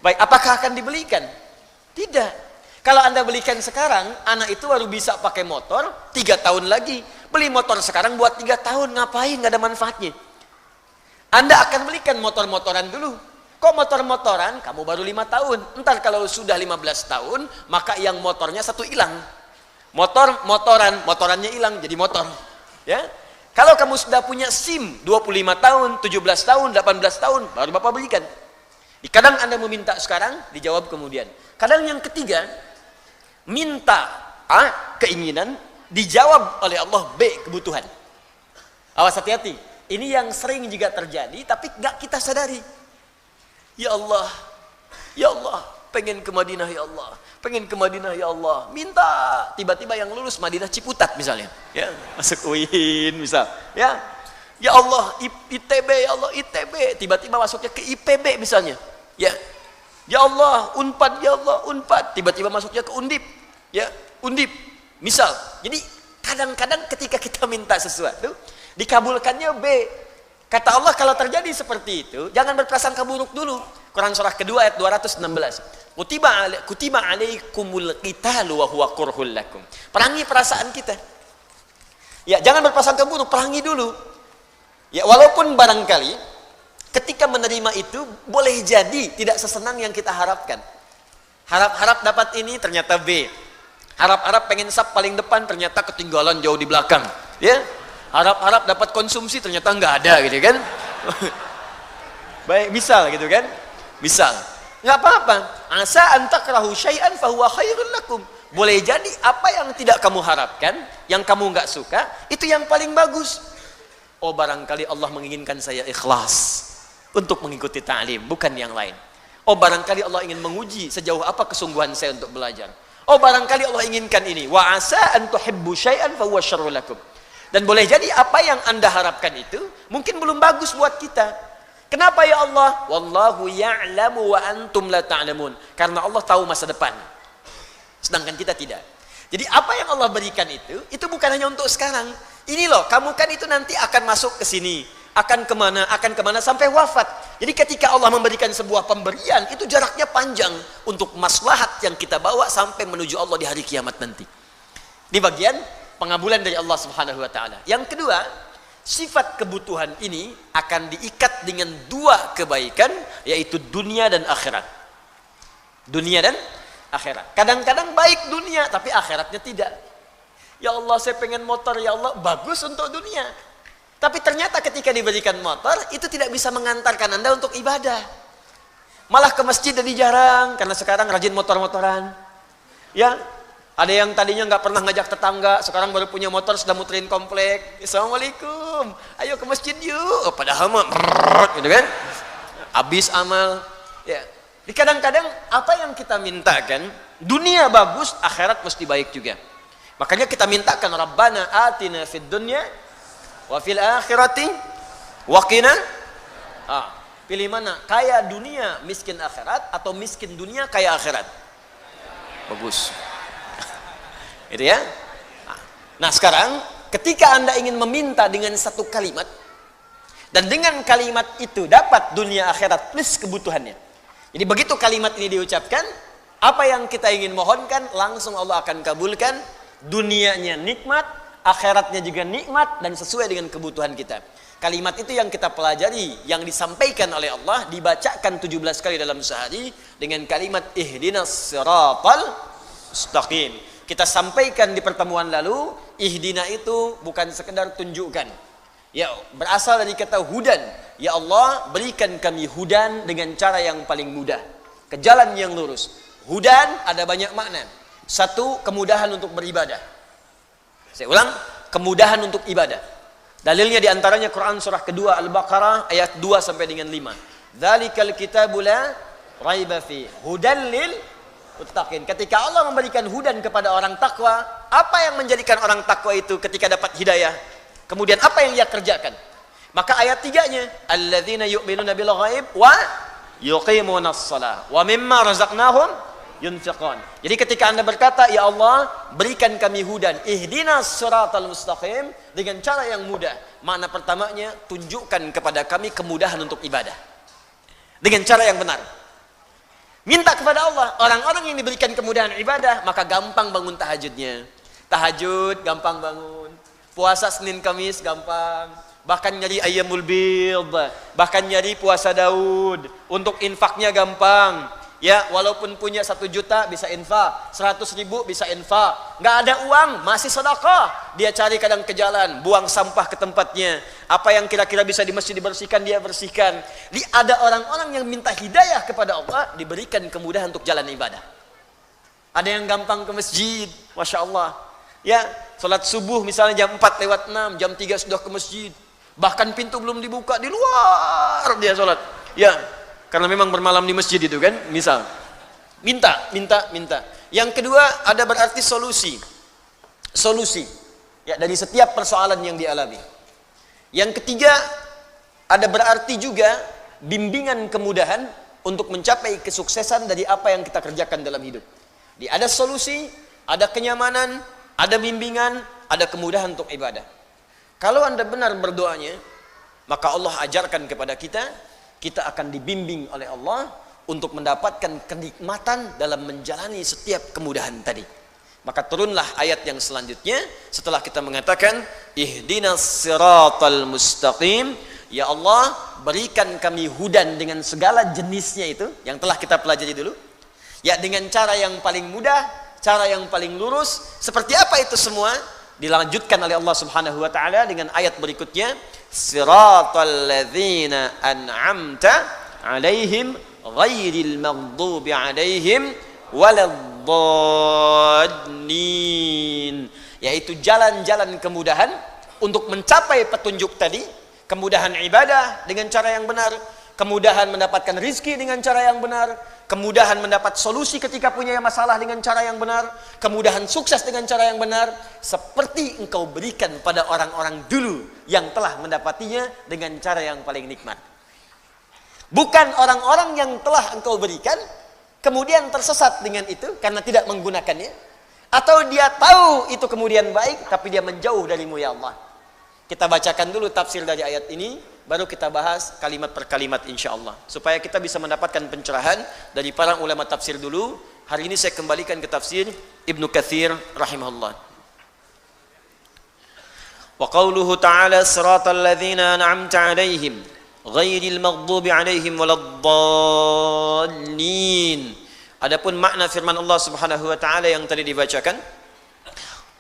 [SPEAKER 1] Baik, apakah akan dibelikan? Tidak. Kalau Anda belikan sekarang, anak itu baru bisa pakai motor 3 tahun lagi. Beli motor sekarang buat 3 tahun, ngapain? Nggak ada manfaatnya. Anda akan belikan motor-motoran dulu. Kok motor-motoran? Kamu baru 5 tahun. Entar kalau sudah 15 tahun, maka yang motornya satu hilang. Motorannya hilang jadi motor.
[SPEAKER 4] Ya. Kalau kamu sudah punya SIM 25 tahun, 17 tahun, 18 tahun, baru Bapak belikan. Kadang Anda meminta sekarang, dijawab kemudian. Kadang yang ketiga, minta A, keinginan, dijawab oleh Allah B, kebutuhan. Awas hati-hati. Ini yang sering juga terjadi, tapi nggak kita sadari. Ya Allah, pengen ke Madinah ya Allah, pengen ke Madinah ya Allah. Minta, tiba-tiba yang lulus Madinah Ciputat misalnya, ya masuk UIN misal, ya. Ya Allah, ITB ya Allah, ITB, tiba-tiba masuknya ke IPB misalnya, ya. Ya Allah, Unpad ya Allah, Unpad, tiba-tiba masuknya ke Undip, ya Undip, misal. Jadi kadang-kadang ketika kita minta sesuatu, dikabulkannya B. Kata Allah kalau terjadi seperti itu, jangan berprasangka buruk dulu. Quran surah kedua ayat 216. Kutiba alaikumul qitalu wa huwa kurhul lakum. Perangi perasaan kita. Ya, jangan berprasangka buruk, perangi dulu. Ya, walaupun barangkali ketika menerima itu boleh jadi tidak sesenang yang kita harapkan. Harap-harap dapat ini ternyata B. Harap-harap pengen sub paling depan ternyata ketinggalan jauh di belakang. Ya. Harap-harap dapat konsumsi ternyata nggak ada gitu kan. Baik, misal gitu kan. Misal. Nggak apa-apa. Asa antakrahu syai'an fahuwa khairun lakum. Boleh jadi apa yang tidak kamu harapkan, yang kamu nggak suka, itu yang paling bagus. Oh, barangkali Allah menginginkan saya ikhlas untuk mengikuti ta'lim, bukan yang lain. Oh, barangkali Allah ingin menguji sejauh apa kesungguhan saya untuk belajar. Oh, barangkali Allah inginkan ini. Wa asa an tuhibbu syai'an fahuwa syarrul lakum. Dan boleh jadi apa yang Anda harapkan itu mungkin belum bagus buat kita. Kenapa ya Allah? Wallahu ya'lamu wa antum la ta'lamun. Karena Allah tahu masa depan. Sedangkan kita tidak. Jadi apa yang Allah berikan itu bukan hanya untuk sekarang. Ini loh, kamu kan itu nanti akan masuk ke sini. Akan kemana sampai wafat. Jadi ketika Allah memberikan sebuah pemberian, itu jaraknya panjang untuk maslahat yang kita bawa sampai menuju Allah di hari kiamat nanti. Di bagian pengabulan dari Allah Subhanahu wa taala. Yang kedua, sifat kebutuhan ini akan diikat dengan dua kebaikan, yaitu dunia dan akhirat. Dunia dan akhirat. Kadang-kadang baik dunia, tapi akhiratnya tidak. Ya Allah, saya pengen motor, ya Allah, bagus untuk dunia. Tapi ternyata ketika diberikan motor, itu tidak bisa mengantarkan Anda untuk ibadah. Malah ke masjid jadi jarang, karena sekarang rajin motor-motoran. Ya, ada yang tadinya nggak pernah ngajak tetangga, sekarang baru punya motor sudah muterin komplek. Assalamualaikum, ayo ke masjid yuk. Oh, padahal mah, gitu kan? Habis amal. Ya. Di kadang-kadang apa yang kita mintakan, dunia bagus, akhirat mesti baik juga. Makanya kita mintakan Rabbana atina fid dunya wa fil akhirati wa qina. Pilih mana? Kaya dunia, miskin akhirat, atau miskin dunia, kaya akhirat? Bagus. Itu ya. Nah, sekarang ketika Anda ingin meminta dengan satu kalimat, dan dengan kalimat itu dapat dunia akhirat plus kebutuhannya. Jadi begitu kalimat ini diucapkan, apa yang kita ingin mohonkan langsung Allah akan kabulkan. Dunianya nikmat, akhiratnya juga nikmat, dan sesuai dengan kebutuhan kita. Kalimat itu yang kita pelajari, yang disampaikan oleh Allah, dibacakan 17 kali dalam sehari dengan kalimat ihdinas siratal mustaqim. Kita sampaikan di pertemuan lalu, ihdina itu bukan sekedar tunjukkan. Ya, berasal dari kata hudan. Ya Allah, berikan kami hudan dengan cara yang paling mudah, ke jalan yang lurus. Hudan ada banyak makna. Satu, kemudahan untuk beribadah. Saya ulang, kemudahan untuk ibadah. Dalilnya diantaranya Quran surah kedua Al-Baqarah ayat 2 sampai dengan 5. Dzalikal kitabu la raiba fi hudan lil muttaqin. Ketika Allah memberikan hudan kepada orang takwa, apa yang menjadikan orang takwa itu ketika dapat hidayah? Kemudian apa yang ia kerjakan? Maka ayat 3-nya, alladzina yu'minuna bil ghaib wa yuqimunas shalah wa mimma razaqnahum yunfiqun. Jadi ketika Anda berkata, ya Allah, berikan kami hudan, ihdinas siratal mustaqim, dengan cara yang mudah. Makna pertamanya, tunjukkan kepada kami kemudahan untuk ibadah dengan cara yang benar. Minta kepada Allah. Orang-orang yang diberikan kemudahan ibadah, maka gampang bangun tahajudnya. Tahajud gampang bangun. Puasa Senin Kamis gampang. Bahkan nyari ayyamul bid, bahkan nyari puasa Daud. Untuk infaknya gampang. Ya, walaupun punya 1 juta bisa infak, 100.000 bisa infak. Nggak ada uang, masih sedekah. Dia cari kadang ke jalan, buang sampah ke tempatnya. Apa yang kira-kira bisa di masjid dibersihkan, dia bersihkan. Ada orang-orang yang minta hidayah kepada Allah, diberikan kemudahan untuk jalan ibadah. Ada yang gampang ke masjid, Masya Allah. Ya, sholat subuh misalnya jam 4:06, jam 3 sudah ke masjid. Bahkan pintu belum dibuka, di luar dia sholat. Ya, karena memang bermalam di masjid itu kan, misal. Minta. Yang kedua, ada berarti solusi. Ya, dari setiap persoalan yang dialami. Yang ketiga, ada berarti juga bimbingan kemudahan untuk mencapai kesuksesan dari apa yang kita kerjakan dalam hidup. Ada solusi, ada kenyamanan, ada bimbingan, ada kemudahan untuk ibadah. Kalau Anda benar berdoanya, maka Allah ajarkan kepada kita akan dibimbing oleh Allah untuk mendapatkan kenikmatan dalam menjalani setiap kemudahan tadi. Maka turunlah ayat yang selanjutnya setelah kita mengatakan ihdinas siratal mustaqim, ya Allah berikan kami hudan dengan segala jenisnya itu yang telah kita pelajari dulu. Ya, dengan cara yang paling mudah, cara yang paling lurus. Seperti apa itu semua? Dilanjutkan oleh Allah Subhanahu wa taala dengan ayat berikutnya, siratal ladzina an'amta 'alaihim ghairil maghdubi 'alaihim waladdallin. Yaitu jalan-jalan kemudahan untuk mencapai petunjuk tadi, kemudahan ibadah dengan cara yang benar, kemudahan mendapatkan rizki dengan cara yang benar, kemudahan mendapat solusi ketika punya masalah dengan cara yang benar, kemudahan sukses dengan cara yang benar, seperti engkau berikan pada orang-orang dulu yang telah mendapatinya dengan cara yang paling nikmat. Bukan orang-orang yang telah engkau berikan kemudian tersesat dengan itu karena tidak menggunakannya, atau dia tahu itu kemudian baik tapi dia menjauh darimu ya Allah. Kita bacakan dulu tafsir dari ayat ini, baru kita bahas kalimat per kalimat insyaallah, supaya kita bisa mendapatkan pencerahan dari para ulama tafsir dulu. Hari ini saya kembalikan ke tafsir Ibnu Katsir rahimahullah. Wa qauluhu ta'ala siratal ladzina an'amta 'alaihim ghairil maghdubi 'alaihim waladdallin. Adapun makna firman Allah Subhanahu wa taala yang tadi dibacakan,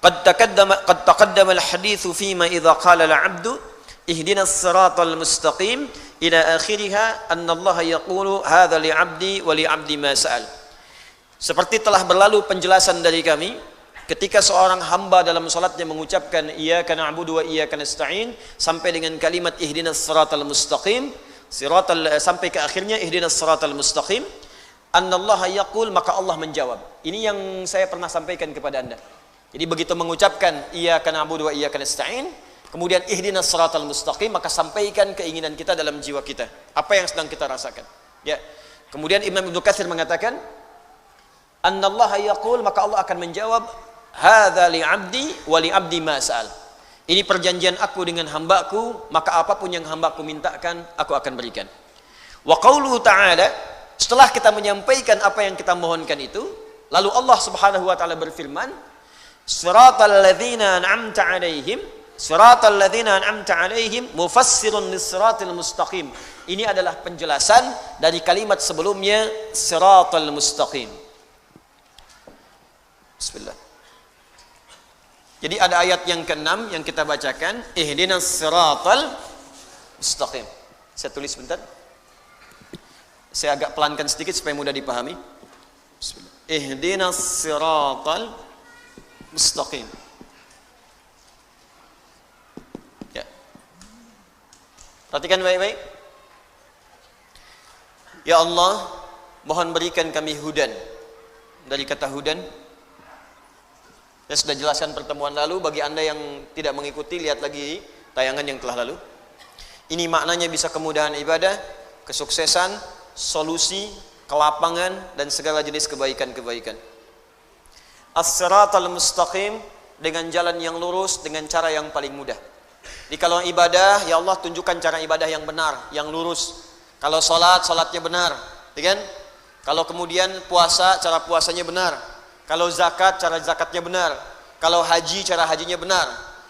[SPEAKER 4] qad taqaddama al-haditsu fima idza qala al-'abdu ihdinas siratal mustaqim ila akhiriha anna Allah yaqulu hadza li'abdi wa li'abdi ma sa'al. Seperti telah berlalu penjelasan dari kami ketika seorang hamba dalam salatnya mengucapkan iyyaka na'budu wa iyyaka nasta'in sampai dengan kalimat ihdinas siratal mustaqim, sampai ke akhirnya ihdinas siratal mustaqim, anna Allah yaqul, maka Allah menjawab. Ini yang saya pernah sampaikan kepada Anda. Jadi begitu mengucapkan iyyaka na'budu wa iyyaka nasta'in, kemudian ihdinas siratal mustaqim, maka sampaikan keinginan kita dalam jiwa kita, apa yang sedang kita rasakan. Ya. Kemudian Imam Ibnu Katsir mengatakan, annallaha yaqul, maka Allah akan menjawab, hadza li'abdi wa li'abdi ma sa'al. Ini perjanjian aku dengan hambaku, maka apapun yang hambaku mintakan, aku akan berikan. Wa qauluhu ta'ala, setelah kita menyampaikan apa yang kita mohonkan itu, lalu Allah Subhanahu wa taala berfirman, siratal ladzina an'amta 'alaihim, siratal ladzina an'amta 'alaihim mufassirun lis-siratal mustaqim. Ini adalah penjelasan dari kalimat sebelumnya siratal mustaqim. Bismillah. Jadi ada ayat yang ke-6 yang kita bacakan, ihdinas siratal mustaqim. Saya tulis sebentar. Saya agak pelankan sedikit supaya mudah dipahami. Bismillah. Ihdinas siratal mustaqim. Ya. Perhatikan baik-baik. Ya Allah, mohon berikan kami hudan. Dari kata hudan, saya sudah jelaskan pertemuan lalu. Bagi Anda yang tidak mengikuti, lihat lagi tayangan yang telah lalu. Ini maknanya bisa kemudahan ibadah, kesuksesan, solusi, kelapangan, dan segala jenis kebaikan-kebaikan. As-siratal mustaqim, dengan jalan yang lurus, dengan cara yang paling mudah. Jadi kalau ibadah, ya Allah tunjukkan cara ibadah yang benar, yang lurus. Kalau sholat, sholatnya benar, kan? Kalau kemudian puasa, cara puasanya benar. Kalau zakat, cara zakatnya benar. Kalau haji, cara hajinya benar.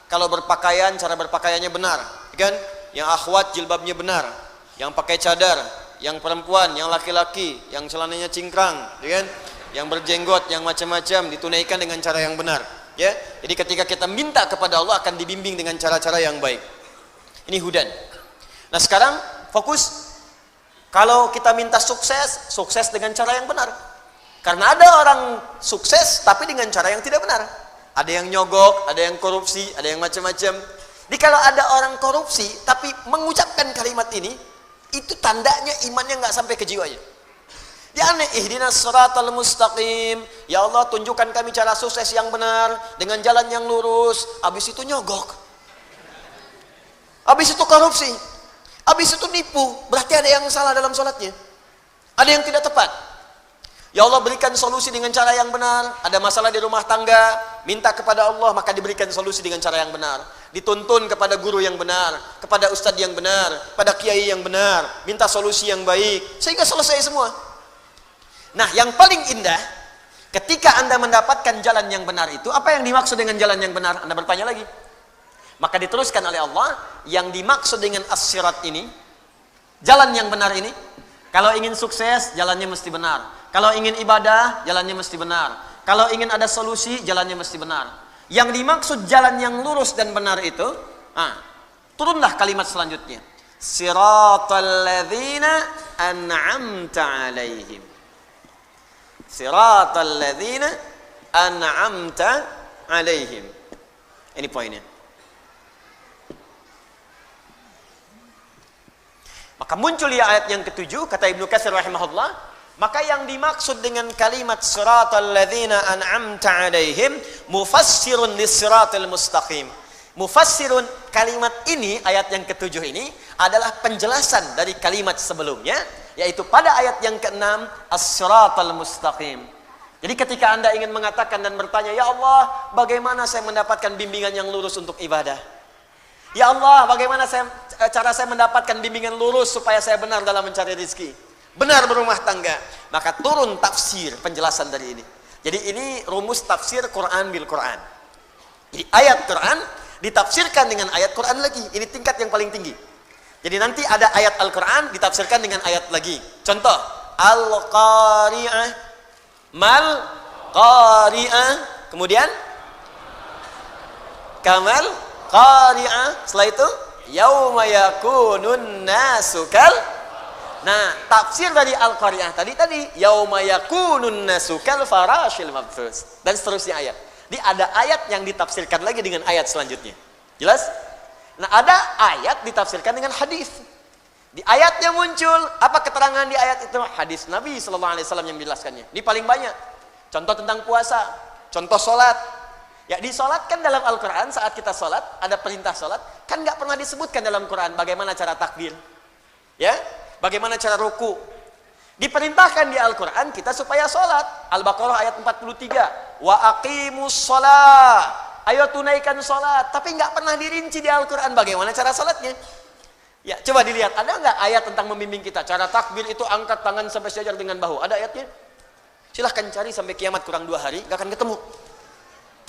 [SPEAKER 4] Kalau berpakaian, cara berpakaiannya benar, kan? Yang akhwat, jilbabnya benar. Yang pakai cadar, yang perempuan, yang laki-laki, yang celananya cingkrang, ya kan? Yang berjenggot, yang macam-macam ditunaikan dengan cara yang benar, ya. Jadi ketika kita minta kepada Allah akan dibimbing dengan cara-cara yang baik. Ini hudan. Nah, sekarang fokus kalau kita minta sukses, sukses dengan cara yang benar. Karena ada orang sukses tapi dengan cara yang tidak benar. Ada yang nyogok, ada yang korupsi, ada yang macam-macam. Jadi kalau ada orang korupsi tapi mengucapkan kalimat ini, itu tandanya imannya nggak sampai ke jiwanya. Ya aneh, ihdinas siratal mustaqim. Ya Allah, tunjukkan kami cara sukses yang benar dengan jalan yang lurus. Habis itu nyogok. Habis itu korupsi. Habis itu nipu. Berarti ada yang salah dalam sholatnya. Ada yang tidak tepat. Ya Allah, berikan solusi dengan cara yang benar. Ada masalah di rumah tangga, minta kepada Allah, maka diberikan solusi dengan cara yang benar. Dituntun kepada guru yang benar, kepada ustadz yang benar, pada kiai yang benar, minta solusi yang baik, sehingga selesai semua. Nah, yang paling indah, ketika Anda mendapatkan jalan yang benar itu, apa yang dimaksud dengan jalan yang benar? Anda bertanya lagi. Maka diteruskan oleh Allah, yang dimaksud dengan as-sirat ini, jalan yang benar ini, kalau ingin sukses, jalannya mesti benar. Kalau ingin ibadah, jalannya mesti benar. Kalau ingin ada solusi, jalannya mesti benar. Yang dimaksud jalan yang lurus dan benar itu, turunlah kalimat selanjutnya. Siratal ladzina an'amta 'alaihim. Siratal ladzina an'amta 'alaihim. Ini poinnya. Maka muncul di ayat yang ketujuh, kata Ibnu Katsir rahimahullah, maka yang dimaksud dengan kalimat siratal ladzina an'amta 'alaihim mufassirun lis-siratal mustaqim. Mufassirun, kalimat ini, ayat yang ketujuh ini adalah penjelasan dari kalimat sebelumnya, yaitu pada ayat yang keenam, as-siratal mustaqim. Jadi ketika Anda ingin mengatakan dan bertanya, ya Allah, bagaimana saya mendapatkan bimbingan yang lurus untuk ibadah? Ya Allah, bagaimana cara saya mendapatkan bimbingan lurus supaya saya benar dalam mencari rezeki, benar berumah tangga? Maka turun tafsir, penjelasan dari ini. Jadi ini rumus tafsir Quran bil Quran. Jadi ayat Quran ditafsirkan dengan ayat Quran lagi. Ini tingkat yang paling tinggi. Jadi nanti ada ayat Al-Quran ditafsirkan dengan ayat lagi. Contoh, Al-Qari'ah, Mal Qari'ah, kemudian Kamal Qari'ah, setelah itu Yauma yakunun nasu kal. Nah, tafsir dari Al-Qari'ah tadi Yauma yakunun nasu kal farashil mabthus, dan seterusnya ayat. Jadi ada ayat yang ditafsirkan lagi dengan ayat selanjutnya. Jelas? Nah, ada ayat ditafsirkan dengan hadis. Di ayatnya muncul apa keterangan di ayat itu? Hadis Nabi sallallahu alaihi wasallam yang menjelaskannya. Ini paling banyak. Contoh tentang puasa, contoh salat. Ya, disolatkan dalam Al-Qur'an, saat kita salat ada perintah salat, kan nggak pernah disebutkan dalam Quran bagaimana cara takbir. Ya? Bagaimana cara ruku. Diperintahkan di Al-Qur'an kita supaya salat. Al-Baqarah ayat 43. Wa aqimus shalah. Ayo tunaikan salat, tapi nggak pernah dirinci di Al-Quran bagaimana cara salatnya. Ya, coba dilihat, ada nggak ayat tentang membimbing kita? Cara takbir itu angkat tangan sampai sejajar dengan bahu. Ada ayatnya? Silahkan cari sampai kiamat kurang 2 hari, nggak akan ketemu.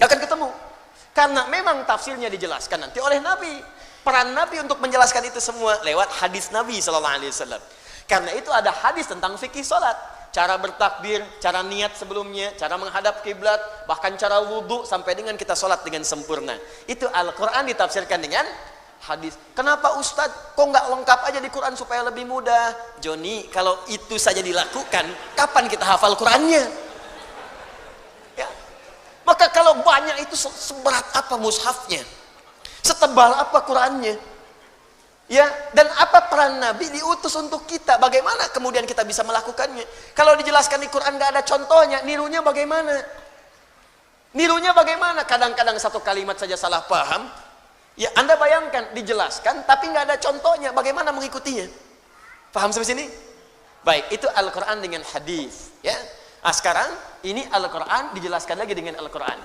[SPEAKER 4] Nggak akan ketemu. Karena memang tafsirnya dijelaskan nanti oleh Nabi. Peran Nabi untuk menjelaskan itu semua lewat hadis Nabi SAW. Karena itu ada hadis tentang fikih salat. Cara bertakbir, cara niat sebelumnya, cara menghadap kiblat, bahkan cara wudhu sampai dengan kita sholat dengan sempurna. Itu Al-Quran ditafsirkan dengan hadis. Kenapa Ustadz? Kok nggak lengkap aja di Quran supaya lebih mudah? Joni, kalau itu saja dilakukan, kapan kita hafal Qurannya? Ya. Maka kalau banyak itu seberat apa mushafnya? Setebal apa Qurannya? Ya, dan apa peran Nabi diutus untuk kita? Bagaimana kemudian kita bisa melakukannya? Kalau dijelaskan di Quran nggak ada contohnya, nirunya bagaimana? Nirunya bagaimana? Kadang-kadang satu kalimat saja salah paham. Ya, Anda bayangkan dijelaskan tapi nggak ada contohnya. Bagaimana mengikutinya? Paham sampai sini? Baik, itu Al-Quran dengan hadis. Ya, sekarang ini Al-Quran dijelaskan lagi dengan Al-Quran.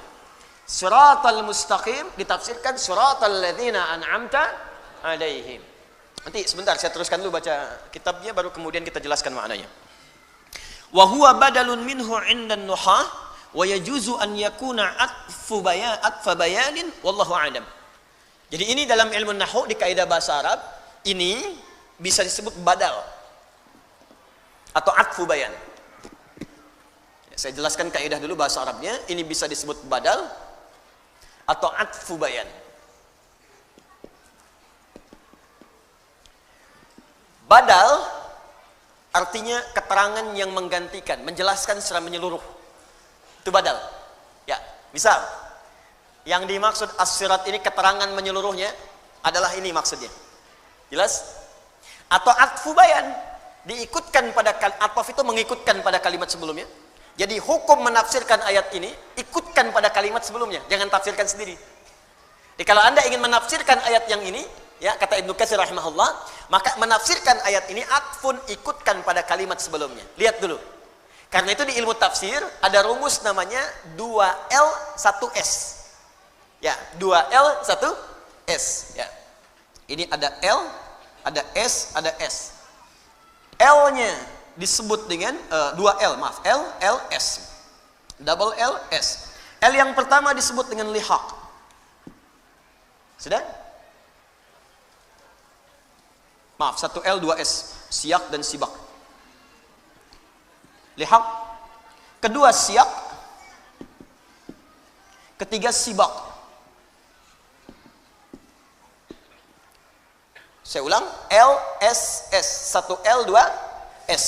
[SPEAKER 4] Siratal mustaqim ditafsirkan siratal ladzina an'amta 'alaihim. Nanti sebentar saya teruskan dulu baca kitabnya baru kemudian kita jelaskan maknanya. Wa huwa badalun minhu 'indan nuhah wa yajuzu an yakuna atfa bayanin wallahu a'lam. Jadi ini dalam ilmu nahwu di kaidah bahasa Arab ini bisa disebut badal. atau atfu bayan. Saya jelaskan kaidah dulu bahasa Arabnya. Ini bisa disebut badal atau atfu bayan. Badal artinya keterangan yang menggantikan, menjelaskan secara menyeluruh. Itu badal. Ya, misal yang dimaksud as-sirat ini keterangan menyeluruhnya adalah ini maksudnya. Jelas? Atau atfu bayan, diikutkan pada ataf itu mengikutkan pada kalimat sebelumnya. Jadi hukum menafsirkan ayat ini ikutkan pada kalimat sebelumnya, jangan tafsirkan sendiri. Jadi kalau Anda ingin menafsirkan ayat yang ini, ya kata Ibnu Katsir rahimahullah, maka menafsirkan ayat ini atfun ikutkan pada kalimat sebelumnya. Lihat dulu. Karena itu di ilmu tafsir ada rumus namanya 2L 1S. Ya, 2L 1S, ya. Ini ada L, ada S, ada S. L-nya disebut dengan 2L, maaf, L, L, S. Double L, S. L yang pertama disebut dengan lihaq. Sudah? Maaf, 1L, 2S. Siyak dan sibak. Lihaq. Kedua siyak. Ketiga sibak. Saya ulang, L, S, S. 1L, 2S.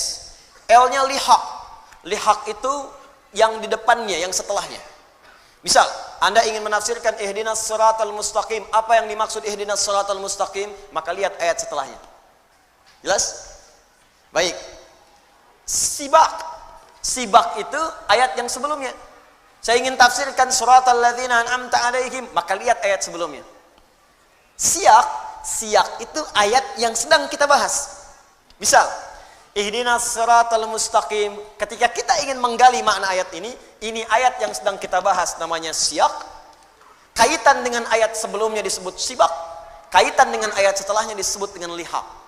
[SPEAKER 4] L-nya lihaq. Lihaq itu yang di depannya, yang setelahnya. Misal, Anda ingin menafsirkan ihdinas siratal mustaqim. Apa yang dimaksud ihdinas siratal mustaqim? Maka lihat ayat setelahnya. Jelas? Baik. Sibak. Sibak itu ayat yang sebelumnya. Saya ingin tafsirkan siratal ladzina an'amta 'alaihim, maka lihat ayat sebelumnya. Siyak, siyak itu ayat yang sedang kita bahas. Misal, ihdinas siratal mustaqim. Ketika kita ingin menggali makna ayat ini ayat yang sedang kita bahas namanya siyak. Kaitan dengan ayat sebelumnya disebut sibak. Kaitan dengan ayat setelahnya disebut dengan lihaq.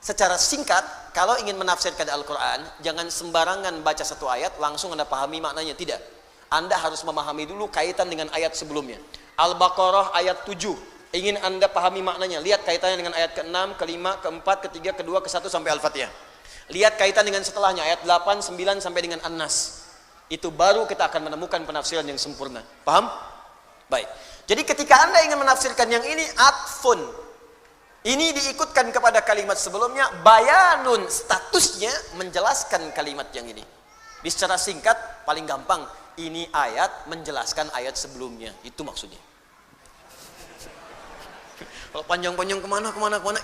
[SPEAKER 4] Secara singkat, kalau ingin menafsirkan Al-Quran, jangan sembarangan baca satu ayat langsung Anda pahami maknanya, tidak. Anda harus memahami dulu kaitan dengan ayat sebelumnya. Al-Baqarah ayat 7. Ingin Anda pahami maknanya, lihat kaitannya dengan ayat ke-6, ke-5, ke-4, ke-3, ke-2, ke-1 sampai Al-Fatihah. Lihat kaitan dengan setelahnya, ayat 8, 9 sampai dengan An-Nas. Itu baru kita akan menemukan penafsiran yang sempurna. Paham? Baik. Jadi ketika Anda ingin menafsirkan yang ini, atfun. Ini diikutkan kepada kalimat sebelumnya, bayanun, statusnya menjelaskan kalimat yang ini. Di secara singkat, paling gampang, ini ayat menjelaskan ayat sebelumnya. Itu maksudnya. Kalau panjang-panjang kemana,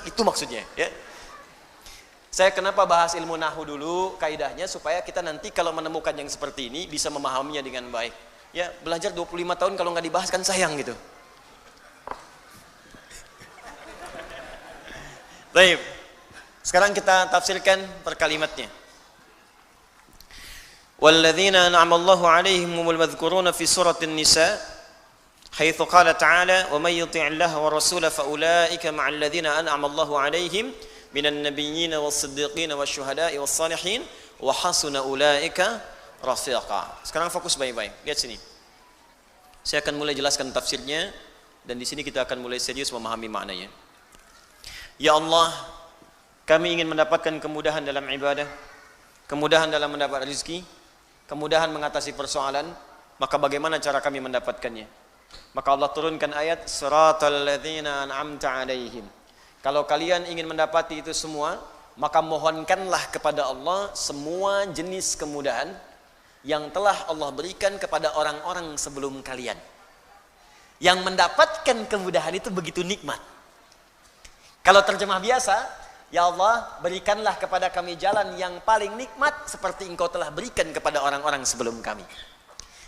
[SPEAKER 4] itu maksudnya. Ya. Saya kenapa bahas ilmu nahu dulu, kaidahnya, supaya kita nanti kalau menemukan yang seperti ini, bisa memahaminya dengan baik. Ya, belajar 25 tahun kalau nggak dibahas kan sayang gitu. Baik. Sekarang kita tafsirkan per kalimatnya. Walladzina an'ama Allahu 'alaihim humul madhkuruna fi suratin Nisa, haitsu qala ta'ala, "Wa may yuti'illaha wa rasulahu fa ulaika ma'al ladzina an'ama Allahu 'alaihim minan nabiyyin was-siddiqin wasyuhada'i was-salihin wa hasuna ulaika rafiqa." Sekarang fokus baik-baik. Lihat sini. Saya akan mulai jelaskan tafsirnya dan di sini kita akan mulai serius memahami maknanya. Ya Allah, kami ingin mendapatkan kemudahan dalam ibadah, kemudahan dalam mendapat rezeki, kemudahan mengatasi persoalan, maka bagaimana cara kami mendapatkannya? Maka Allah turunkan ayat siratal ladzina an'amta 'alaihim. Kalau kalian ingin mendapati itu semua, maka mohonkanlah kepada Allah semua jenis kemudahan yang telah Allah berikan kepada orang-orang sebelum kalian. Yang mendapatkan kemudahan itu begitu nikmat. Kalau terjemah biasa, ya Allah, berikanlah kepada kami jalan yang paling nikmat seperti Engkau telah berikan kepada orang-orang sebelum kami.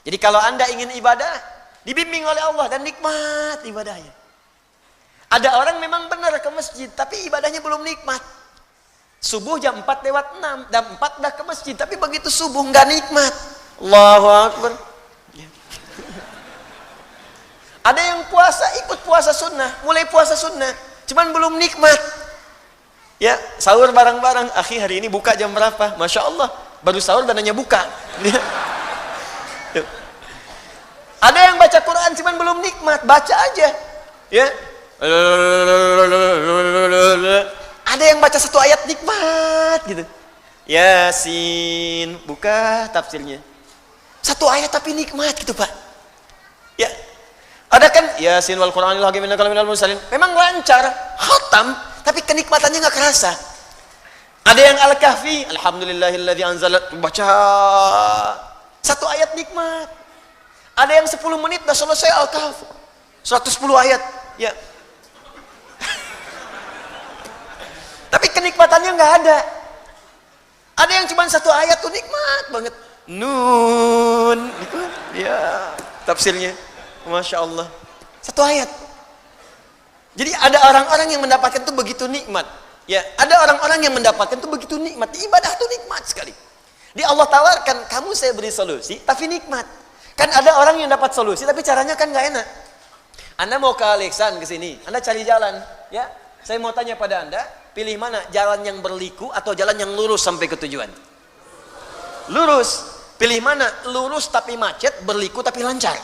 [SPEAKER 4] Jadi kalau Anda ingin ibadah, dibimbing oleh Allah dan nikmat ibadahnya. Ada orang memang benar ke masjid, tapi ibadahnya belum nikmat. Subuh jam 4:06, jam 4 dah ke masjid, tapi begitu subuh nggak nikmat. Allahu Akbar. Ya. Ada yang puasa, ikut puasa sunnah, mulai puasa sunnah. Cuman belum nikmat. Ya, sahur bareng-bareng. Akhi, hari ini buka jam berapa? Masya Allah, baru sahur dananya buka. Ada yang baca Quran cuman belum nikmat, baca aja. Ya. Ada yang baca satu ayat nikmat gitu.
[SPEAKER 1] Yasin, buka tafsirnya. Satu ayat tapi nikmat gitu Pak. Ya. Ada kan Yasin wal Qur'anil hakim innaka laminal mursalin. Memang lancar, khatam, tapi kenikmatannya enggak kerasa. Ada yang Al-Kahfi, alhamdulillahilladzi anzala, baca satu ayat nikmat. Ada yang 10 menit dah selesai Al-Kahfi. 110 ayat. Ya. Tapi kenikmatannya enggak ada. Ada yang cuma satu ayat tuh nikmat banget. Nun, ya tafsirnya, masya Allah, satu ayat. Jadi ada orang-orang yang mendapatkan itu begitu nikmat. Ya, ada orang-orang yang mendapatkan itu begitu nikmat. Ibadah itu nikmat sekali. Di Allah tawarkan, kamu saya beri solusi, tapi nikmat. Kan ada orang yang dapat solusi, tapi caranya kan nggak enak. Anda mau ke Alexan ke sini, Anda cari jalan. Ya, saya mau tanya pada Anda, pilih mana, jalan yang berliku atau jalan yang lurus sampai ke tujuan? Lurus. Pilih mana? Lurus tapi macet, berliku tapi lancar.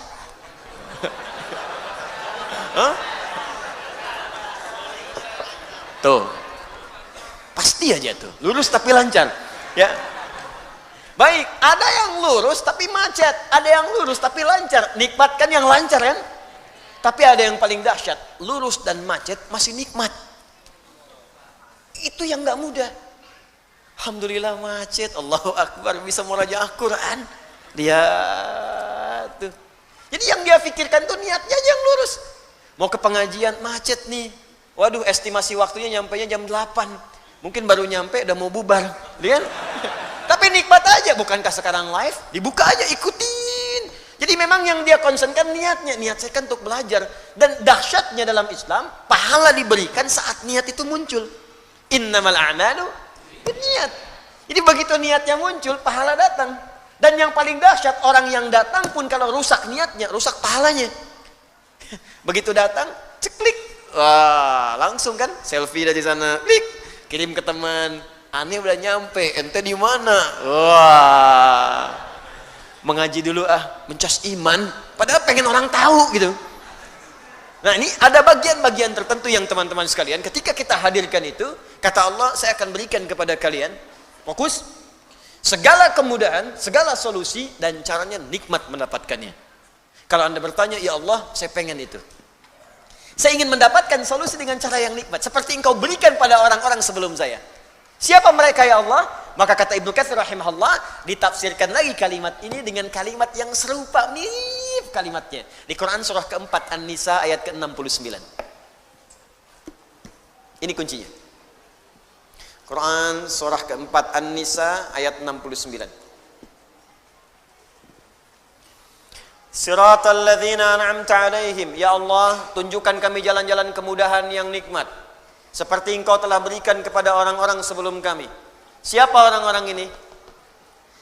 [SPEAKER 1] Hah? Tuh. Pasti aja tuh. Lurus tapi lancar. Ya. Baik, ada yang lurus tapi macet, ada yang lurus tapi lancar. Nikmatkan yang lancar kan? Tapi ada yang paling dahsyat, lurus dan macet masih nikmat. Itu yang nggak mudah. Alhamdulillah macet, Allahu Akbar, bisa murajaah Quran. Lihat tuh. Jadi yang dia pikirkan tuh niatnya aja yang lurus. Mau ke pengajian, macet nih. Waduh, estimasi waktunya nyampainya jam 8. Mungkin baru nyampe udah mau bubar. Lihat. Tapi nikmat aja, bukankah sekarang live? Dibuka aja, ikutin. Jadi memang yang dia concernkan niatnya. Niat saya kan untuk belajar. Dan dahsyatnya dalam Islam, pahala diberikan saat niat itu muncul. Innamal a'malu niat. Jadi begitu niatnya muncul, pahala datang. Dan yang paling dahsyat, orang yang datang pun kalau rusak niatnya, rusak pahalanya. Begitu datang, ceklik, wah langsung kan selfie dari sana, klik, kirim ke teman. Aneh udah nyampe, ente di mana? Wah, mengaji dulu mencas iman. Padahal pengen orang tahu gitu. Nah ini ada bagian-bagian tertentu yang teman-teman sekalian, ketika kita hadirkan itu, kata Allah, saya akan berikan kepada kalian, fokus, segala kemudahan, segala solusi, dan caranya nikmat mendapatkannya. Kalau Anda bertanya, ya Allah, saya pengen itu. Saya ingin mendapatkan solusi dengan cara yang nikmat, seperti engkau berikan pada orang-orang sebelum saya. Siapa mereka ya Allah? Maka kata Ibnu Katsir rahimahullah, ditafsirkan lagi kalimat ini dengan kalimat yang serupa, mirip kalimatnya. Di Quran surah keempat An-Nisa ayat ke-69. Ini kuncinya. Quran surah keempat An-Nisa ayat 69. Siratal ladzina an'amta alaihim. Ya Allah, tunjukkan kami jalan-jalan kemudahan yang nikmat, seperti engkau telah berikan kepada orang-orang sebelum kami. Siapa orang-orang ini?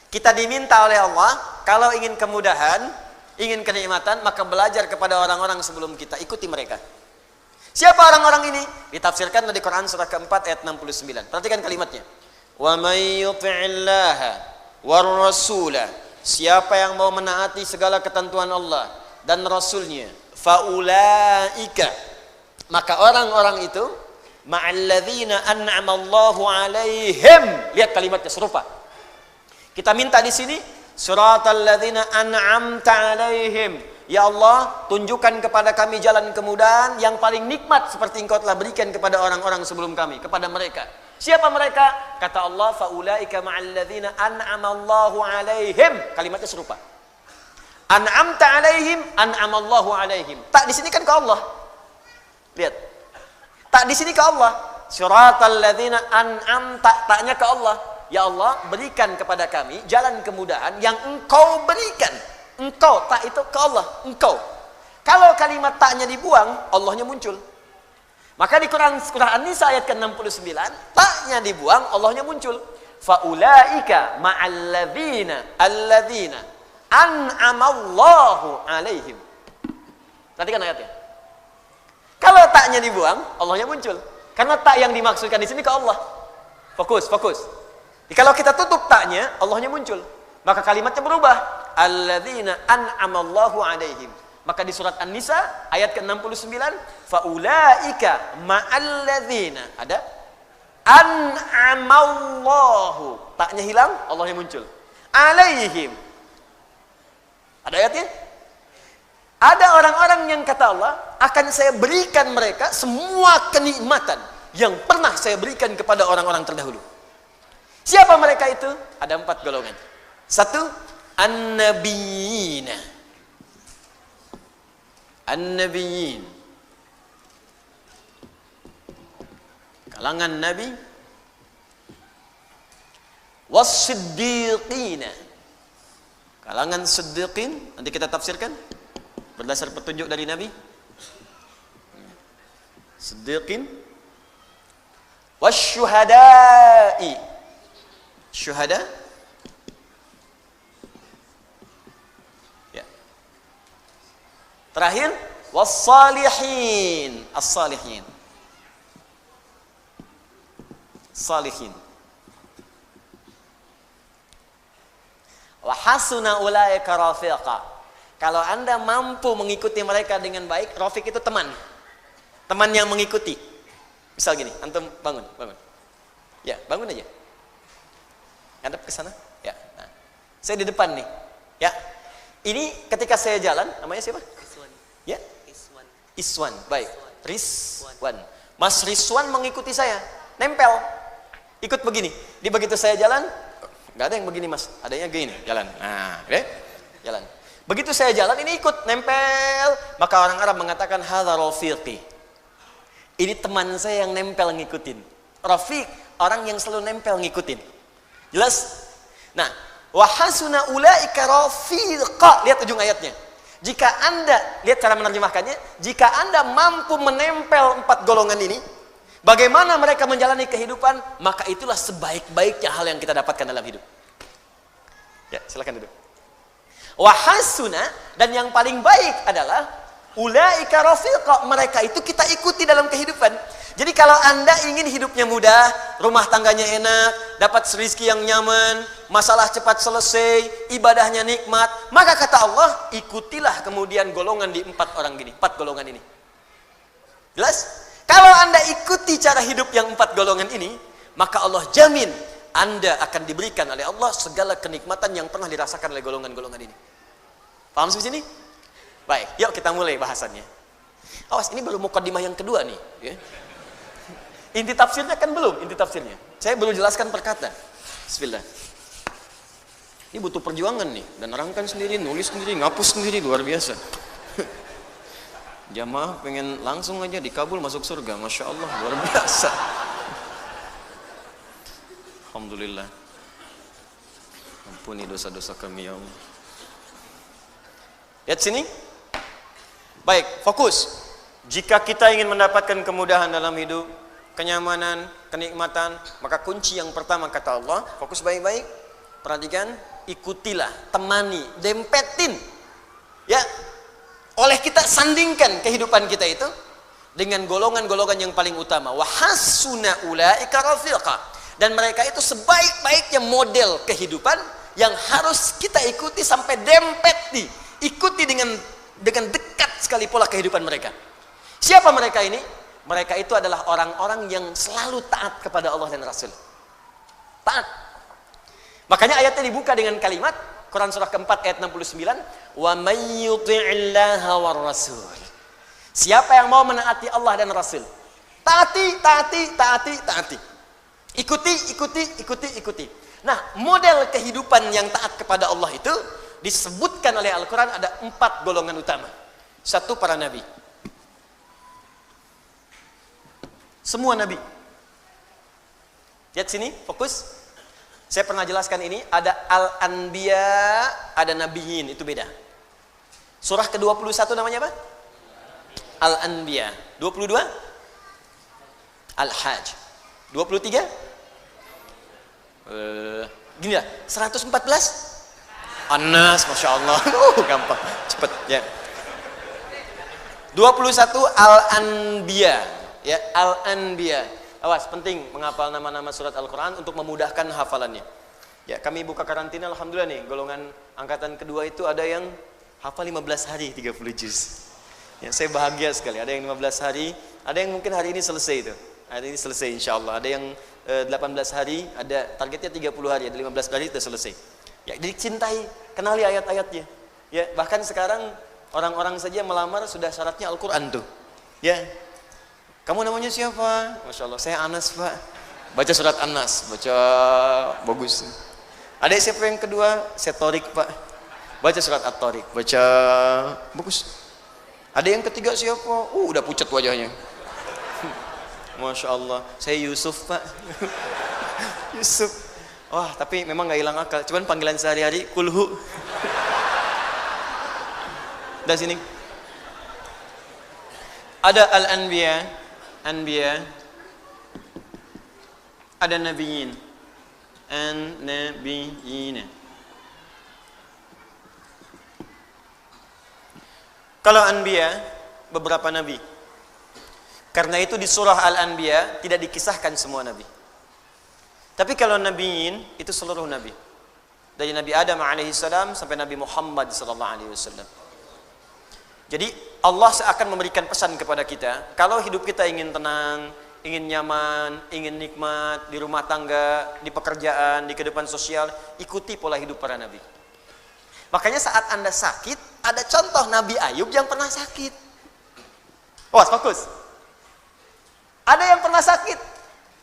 [SPEAKER 1] Kita diminta oleh Allah, kalau ingin kemudahan, ingin kenikmatan, maka belajar kepada orang-orang sebelum kita, ikuti mereka. Siapa orang-orang ini? Ditafsirkan di Quran surah keempat ayat 69. Perhatikan kalimatnya. Wa may yuti'illaha war rasula. Siapa yang mau menaati segala ketentuan Allah dan Rasulnya, faulaika, maka orang-orang itu ma'alladzina an'amallahu alaihim. Lihat kalimatnya serupa. Kita minta di sini siratal ladzina an'amta alaihim. Ya Allah, tunjukkan kepada kami jalan kemudahan yang paling nikmat seperti engkau telah berikan kepada orang-orang sebelum kami, kepada mereka. Siapa mereka? Kata Allah, faulaika ma'alladzina an'amallahu alaihim. Kalimatnya serupa. An'amta alaihim, an'amallahu alaihim. Tak di sini kan ke Allah. Lihat. Tak di sini ke Allah. Siratal ladzina an'amta, taknya ke Allah. Ya Allah, berikan kepada kami jalan kemudahan yang engkau berikan. Engkau, tak itu ke Allah, engkau. Kalau kalimat taknya dibuang, Allahnya muncul. Maka di Quran surah An-Nisa ayat ke-69, taknya dibuang, Allahnya muncul. Faulaika ma'alladzina alladzina an'amallahu alaihim. Perhatikan ayatnya. Kalau taknya dibuang, Allahnya muncul. Karena tak yang dimaksudkan di sini ke Allah. Fokus, fokus. Kalau kita tutup taknya, Allahnya muncul. Maka kalimatnya berubah. Alladzina an'amallahu alaihim. Maka di surat An-Nisa ayat ke-69, faulaika ma'alladzina. Ada?
[SPEAKER 4] An'amallahu. Taknya hilang, Allahnya muncul. Alaihim. Ada ayatnya? Ada orang-orang yang kata Allah, akan saya berikan mereka semua kenikmatan yang pernah saya berikan kepada orang-orang terdahulu. Siapa mereka itu? Ada 4 golongan. 1, an-nabiyina. An-nabiyyin. Kalangan nabi. Was-siddiqina. Kalangan siddiqin, nanti kita tafsirkan berdasar petunjuk dari Nabi. Siddiqin. Wasyuhada'i. Syuhada. Ya. Terakhir, wassalihin. As-salihin. Salihin. Wa hasuna ulaika rafiqa. Kalau Anda mampu mengikuti mereka dengan baik, rafiq itu teman. Teman yang mengikuti. Misal gini, antum bangun. Ya, bangun aja. Ngadep ke sana. Ya. Nah. Saya di depan nih. Ya. Ini ketika saya jalan, namanya siapa?
[SPEAKER 5] Iswan.
[SPEAKER 4] Ya. Iswan. Baik. Rizwan.
[SPEAKER 5] Rizwan.
[SPEAKER 4] Mas Rizwan mengikuti saya. Nempel. Ikut begini. Di begitu saya jalan, nggak ada yang begini mas, adanya gini, jalan. Nah, oke, jalan. Begitu saya jalan, ini ikut, nempel. Maka orang Arab mengatakan, hadza rafiqi. Ini teman saya yang nempel ngikutin. Rafiq, orang yang selalu nempel ngikutin. Jelas? Nah, wa hasuna ulaika rafiqa. Lihat ujung ayatnya. Jika Anda, lihat cara menerjemahkannya, jika Anda mampu menempel 4 golongan ini, bagaimana mereka menjalani kehidupan, maka itulah sebaik-baiknya hal yang kita dapatkan dalam hidup. Ya, silakan duduk. Wahasuna, dan yang paling baik adalah ulaika rafiqa, mereka itu kita ikuti dalam kehidupan. Jadi kalau Anda ingin hidupnya mudah, rumah tangganya enak, dapat rezeki yang nyaman, masalah cepat selesai, ibadahnya nikmat, maka kata Allah, ikutilah kemudian golongan di 4 orang gini, 4 golongan ini. Jelas? Kalau Anda ikuti cara hidup yang 4 golongan ini, maka Allah jamin Anda akan diberikan oleh Allah segala kenikmatan yang pernah dirasakan oleh golongan-golongan ini. Paham sampai sini? Baik, yuk kita mulai bahasannya. Awas, ini baru mukadimah yang kedua nih. Ya. Inti tafsirnya kan belum, inti tafsirnya. Saya belum jelaskan perkata. Bismillah. Ini butuh perjuangan nih. Dan nerangkan sendiri, nulis sendiri, ngapus sendiri, luar biasa. Jamaah pengen langsung aja dikabul masuk surga, masya Allah, luar biasa. Alhamdulillah. Ampuni dosa-dosa kami ya Allah. Lihat sini. Baik, fokus. Jika kita ingin mendapatkan kemudahan dalam hidup, kenyamanan, kenikmatan, maka kunci yang pertama kata Allah, fokus baik-baik, perhatikan, ikutilah, temani, dempetin. Ya. Oleh kita sandingkan kehidupan kita itu dengan golongan-golongan yang paling utama. Wa hasuna ulaika rafiqa. Dan mereka itu sebaik-baiknya model kehidupan yang harus kita ikuti sampai dempet nih. Ikuti dengan dekat sekali pola kehidupan mereka. Siapa mereka ini? Mereka itu adalah orang-orang yang selalu taat kepada Allah dan Rasul. Taat. Makanya ayatnya dibuka dengan kalimat Quran surah keempat ayat 69, wa may yuti'illaha war rasul. Siapa yang mau menaati Allah dan Rasul, taati. Ikuti. Nah, model kehidupan yang taat kepada Allah itu disebutkan oleh Al-Quran ada 4 golongan utama. 1, para nabi. Semua nabi. Lihat sini, fokus. Saya pernah jelaskan ini, ada al-anbiya, ada nabiyyin, itu beda. Surah ke-21 namanya apa? Al-anbiya. 22? Al-hajj. 23? Gini lah, 114? An-nas, Masya Allah. Gampang, cepet ya. 21 al-anbiya, ya, al-anbiya. Awas, penting menghafal nama-nama surat Al-Quran untuk memudahkan hafalannya. Ya, kami buka karantina, alhamdulillah nih, golongan angkatan kedua itu ada yang hafal 15 hari 30 juz. Ya, saya bahagia sekali. Ada yang 15 hari, ada yang mungkin hari ini selesai itu. Hari ini selesai insya Allah. Ada yang 18 hari, ada targetnya 30 hari, ada 15 hari sudah selesai. Ya, dicintai, kenali ayat-ayatnya. Ya, bahkan sekarang orang-orang saja melamar sudah syaratnya Al-Qur'an tuh. Ya. Kamu namanya siapa? Masya Allah, saya Anas, Pak. Baca surat An-Nas, baca bagus. Ada siapa yang kedua? Saya Torik, Pak. Baca surat At-Torik, baca bagus. Ada yang ketiga siapa? Udah pucat wajahnya. Masya Allah, saya Yusuf, Pak. Yusuf. Wah, tapi memang gak hilang akal. Cuman panggilan sehari-hari kulhu. Dari sini. Ada al-anbiya, anbiya. Ada nabiyin, an-nabiyina. Kalau anbiya, beberapa nabi. Karena itu di surah Al-Anbiya tidak dikisahkan semua nabi. Tapi kalau nabiyin itu seluruh nabi. Dari Nabi Adam alaihissalam sampai Nabi Muhammad sallallahu alaihi wasallam. Jadi Allah akan memberikan pesan kepada kita, kalau hidup kita ingin tenang, ingin nyaman, ingin nikmat di rumah tangga, di pekerjaan, di kehidupan sosial, ikuti pola hidup para nabi. Makanya saat Anda sakit, ada contoh Nabi Ayub yang pernah sakit. Fokus. Ada yang pernah sakit.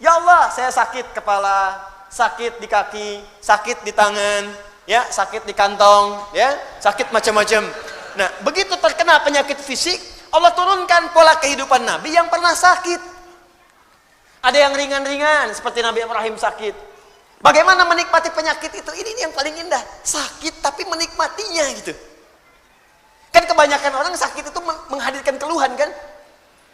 [SPEAKER 4] Ya Allah, saya sakit kepala, sakit di kaki, sakit di tangan, ya, sakit di kantong, ya, sakit macam-macam. Nah, begitu terkena penyakit fisik, Allah turunkan pola kehidupan Nabi yang pernah sakit. Ada yang ringan-ringan seperti Nabi Ibrahim sakit. Bagaimana menikmati penyakit itu? Ini yang paling indah. Sakit tapi menikmatinya gitu. Kan kebanyakan orang sakit itu menghadirkan keluhan kan?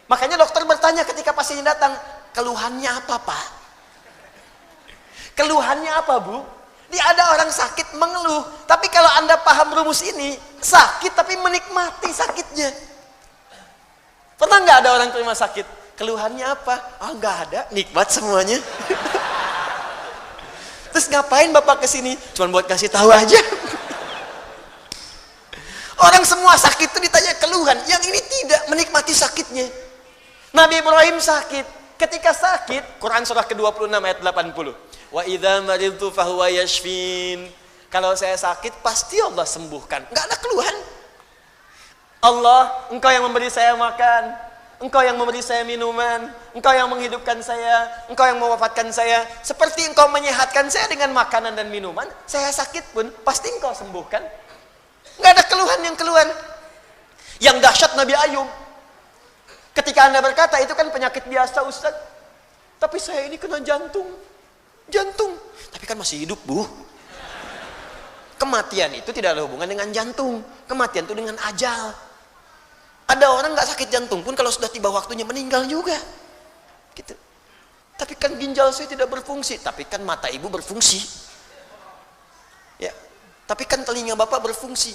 [SPEAKER 4] Makanya dokter bertanya ketika pasien datang, keluhannya apa, Pak? Keluhannya apa, Bu? Dia ada orang sakit mengeluh, tapi kalau Anda paham rumus ini, sakit tapi menikmati sakitnya. Pernah nggak ada orang terima sakit? Keluhannya apa? Nggak ada, nikmat semuanya. Terus ngapain Bapak kesini? Cuman buat kasih tahu aja. Orang semua sakit itu ditanya keluhan, yang ini tidak, menikmati sakitnya. Nabi Ibrahim sakit. Ketika sakit, Quran surah ke-26 ayat 80. Wa idza maridtu fahuwa yashfin. Kalau saya sakit, pasti Allah sembuhkan. Enggak ada keluhan. Allah, Engkau yang memberi saya makan, Engkau yang memberi saya minuman, Engkau yang menghidupkan saya, Engkau yang mewafatkan saya. Seperti Engkau menyehatkan saya dengan makanan dan minuman, saya sakit pun pasti Engkau sembuhkan. Enggak ada keluhan yang keluar. Yang dahsyat Nabi Ayub. Ketika Anda berkata, itu kan penyakit biasa Ustaz. Tapi saya ini kena jantung. Jantung. Tapi kan masih hidup, Bu. Kematian itu tidak ada hubungan dengan jantung. Kematian itu dengan ajal. Ada orang nggak sakit jantung pun kalau sudah tiba waktunya meninggal juga. Gitu. Tapi kan ginjal saya tidak berfungsi. Tapi kan mata ibu berfungsi. Ya. Tapi kan telinga Bapak berfungsi.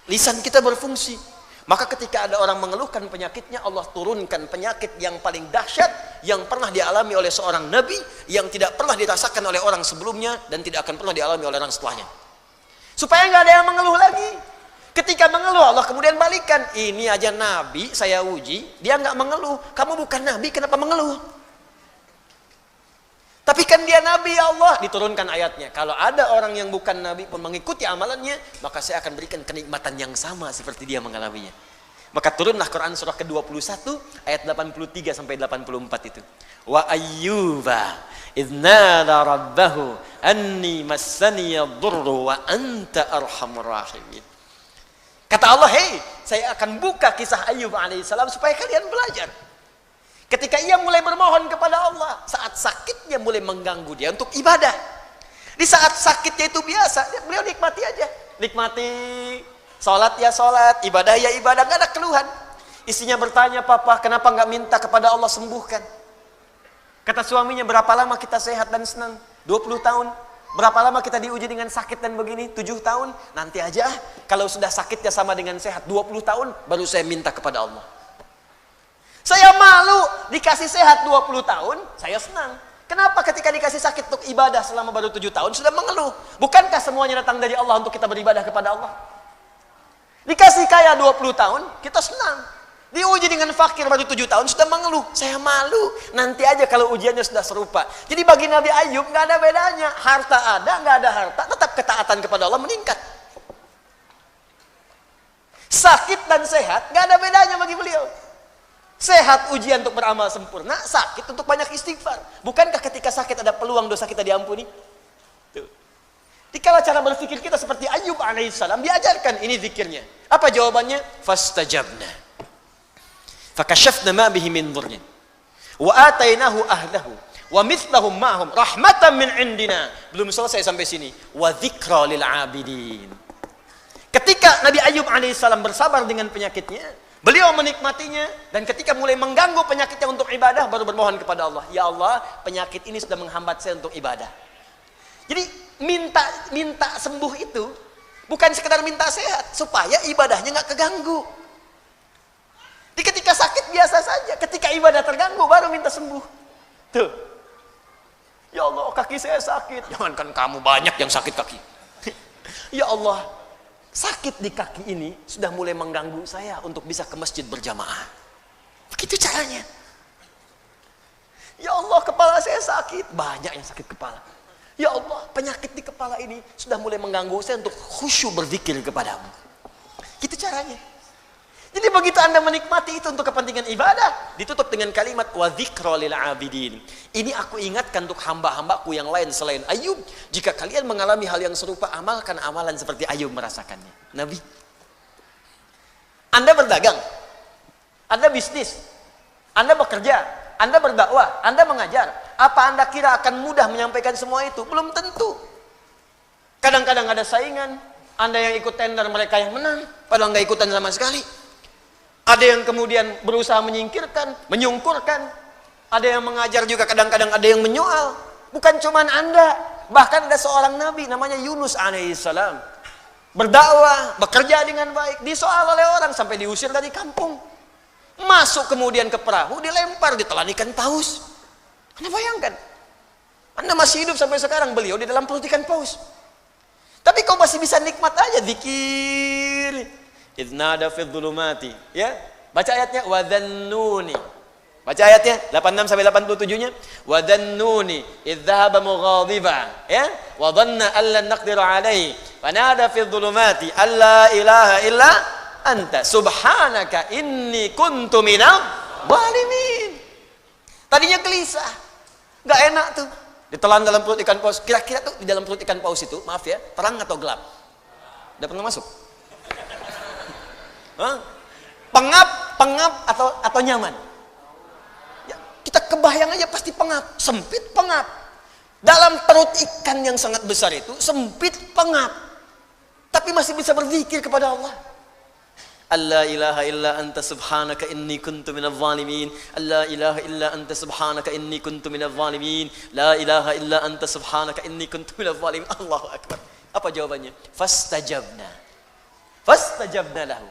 [SPEAKER 4] Lisan kita berfungsi. Maka ketika ada orang mengeluhkan penyakitnya, Allah turunkan penyakit yang paling dahsyat yang pernah dialami oleh seorang nabi, yang tidak pernah dirasakan oleh orang sebelumnya dan tidak akan pernah dialami oleh orang setelahnya. Supaya nggak ada yang mengeluh lagi. Ketika mengeluh, Allah kemudian balikan. Ini aja nabi saya uji, dia nggak mengeluh. Kamu bukan nabi, kenapa mengeluh? Tapi kan dia nabi, ya Allah. Diturunkan ayatnya. Kalau ada orang yang bukan nabi pun mengikuti amalannya, maka saya akan berikan kenikmatan yang sama seperti dia mengalaminya. Maka turunlah Quran surah ke-21 ayat 83 sampai 84 itu. Wa ayyuba idznada rabbahu anni massani yadurru wa anta arhamur rahimin. Kata Allah, hei, saya akan buka kisah Ayyub alaihissalam supaya kalian belajar. Ketika ia mulai bermohon kepada Allah, saat sakitnya mulai mengganggu dia untuk ibadah. Di saat sakitnya itu biasa, beliau nikmati aja. Nikmati, sholat ya sholat, ibadah ya ibadah, gak ada keluhan. Istrinya bertanya, Papa, kenapa gak minta kepada Allah sembuhkan? Kata suaminya, berapa lama kita sehat dan senang? 20 tahun. Berapa lama kita diuji dengan sakit dan begini? 7 tahun. Nanti aja, kalau sudah sakitnya sama dengan sehat 20 tahun, baru saya minta kepada Allah. Saya malu dikasih sehat 20 tahun, saya senang. Kenapa ketika dikasih sakit untuk ibadah selama baru 7 tahun sudah mengeluh? Bukankah semuanya datang dari Allah untuk kita beribadah kepada Allah? Dikasih kaya 20 tahun, kita senang. Diuji dengan fakir baru 7 tahun sudah mengeluh, saya malu. Nanti aja kalau ujiannya sudah serupa. Jadi bagi Nabi Ayub nggak ada bedanya. Harta ada, nggak ada harta, tetap ketaatan kepada Allah meningkat. Sakit dan sehat nggak ada bedanya bagi beliau. Sehat ujian untuk beramal sempurna, sakit untuk banyak istighfar. Bukankah ketika sakit ada peluang dosa kita diampuni? Tuh. Dikala cara berpikir kita seperti Ayub alaihissalam, diajarkan ini zikirnya. Apa jawabannya? Fastajabna. Fakashafna ma bihi min dhurrin wa atainahu ahlahu wa mithlahum ma'hum rahmatan min indina. Belum selesai sampai sini. Wa dzikra lil 'abidin. Ketika Nabi Ayub alaihissalam bersabar dengan penyakitnya, beliau menikmatinya, dan ketika mulai mengganggu penyakitnya untuk ibadah, baru bermohon kepada Allah, ya Allah, penyakit ini sudah menghambat saya untuk ibadah. Jadi minta sembuh itu bukan sekedar minta sehat, supaya ibadahnya nggak keganggu. Di ketika sakit biasa saja, ketika ibadah terganggu baru minta sembuh. Tuh. Ya Allah, kaki saya sakit. Jangankan kamu, banyak yang sakit kaki. Ya Allah, sakit di kaki ini sudah mulai mengganggu saya untuk bisa ke masjid berjamaah. Begitu caranya. Ya Allah, kepala saya sakit. Banyak yang sakit kepala. Ya Allah, penyakit di kepala ini sudah mulai mengganggu saya untuk khusyuk berzikir kepadamu. Gitu caranya. Jadi begitu Anda menikmati itu untuk kepentingan ibadah, ditutup dengan kalimat wa dzikra lil 'abidin. Ini aku ingatkan untuk hamba-hambaku yang lain selain Ayub. Jika kalian mengalami hal yang serupa, amalkan amalan seperti Ayub merasakannya. Nabi. Anda berdagang, Anda bisnis, Anda bekerja, Anda berdakwah, Anda mengajar. Apa Anda kira akan mudah menyampaikan semua itu? Belum tentu. Kadang-kadang ada saingan, Anda yang ikut tender, mereka yang menang, padahal nggak ikutan sama sekali. Ada yang kemudian berusaha menyingkirkan, menyungkurkan. Ada yang mengajar juga, kadang-kadang ada yang menyoal. Bukan cuman Anda, bahkan ada seorang nabi namanya Yunus alaihissalam. Berdakwah, bekerja dengan baik, disoal oleh orang sampai diusir dari kampung. Masuk kemudian ke perahu, dilempar, ditelan ikan paus. Anda bayangkan, Anda masih hidup sampai sekarang, beliau di dalam perut ikan paus. Tapi kau masih bisa nikmat aja zikir. Idnada fi dhulumati, ya. Baca ayatnya wa dhannuni. Baca ayatnya 86 sampai 87-nya. Wa dhannuni idh dhahaba mughadiba, ya. Wa dhanna an lan naqdir alayhi. Fanada fi dhulumati alla ilaha illa anta subhanaka inni kuntu minadh dhalimin. Tadinya gelisah. Enggak enak tuh. Ditelan dalam perut ikan paus. Kira-kira tuh di dalam perut ikan paus itu, maaf ya, terang atau gelap? Udah pernah masuk? Pengap atau nyaman? Ya, kita kebayang aja pasti pengap, sempit pengap. Dalam perut ikan yang sangat besar itu sempit pengap, tapi masih bisa berzikir kepada Allah. Allah ilaha illa anta subhanaka inni kuntu minadh dhalimin. Allah ilaha illa anta subhanaka inni kuntu minadh dhalimin. La ilaha illa anta subhanaka inni kuntu minadh dhalimin. Allahu akbar. Apa jawabannya? Fastajabna lahu.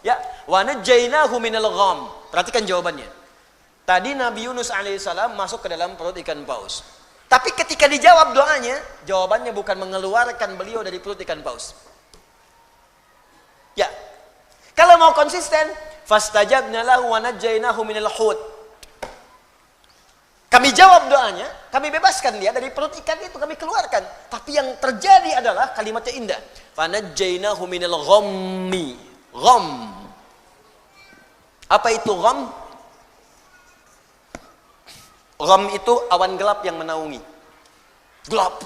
[SPEAKER 4] Ya, wa najjaynahu minal gham. Perhatikan jawabannya. Tadi Nabi Yunus alaihissalam masuk ke dalam perut ikan paus. Tapi ketika dijawab doanya, jawabannya bukan mengeluarkan beliau dari perut ikan paus. Ya. Kalau mau konsisten, fastajabna lahu wa najjaynahu minal hut. Kami jawab doanya, kami bebaskan dia dari perut ikan itu, kami keluarkan. Tapi yang terjadi adalah kalimatnya indah. Fa najjaynahu minal ghammi. Gham. Apa itu gham? Gham itu awan gelap yang menaungi. Gelap.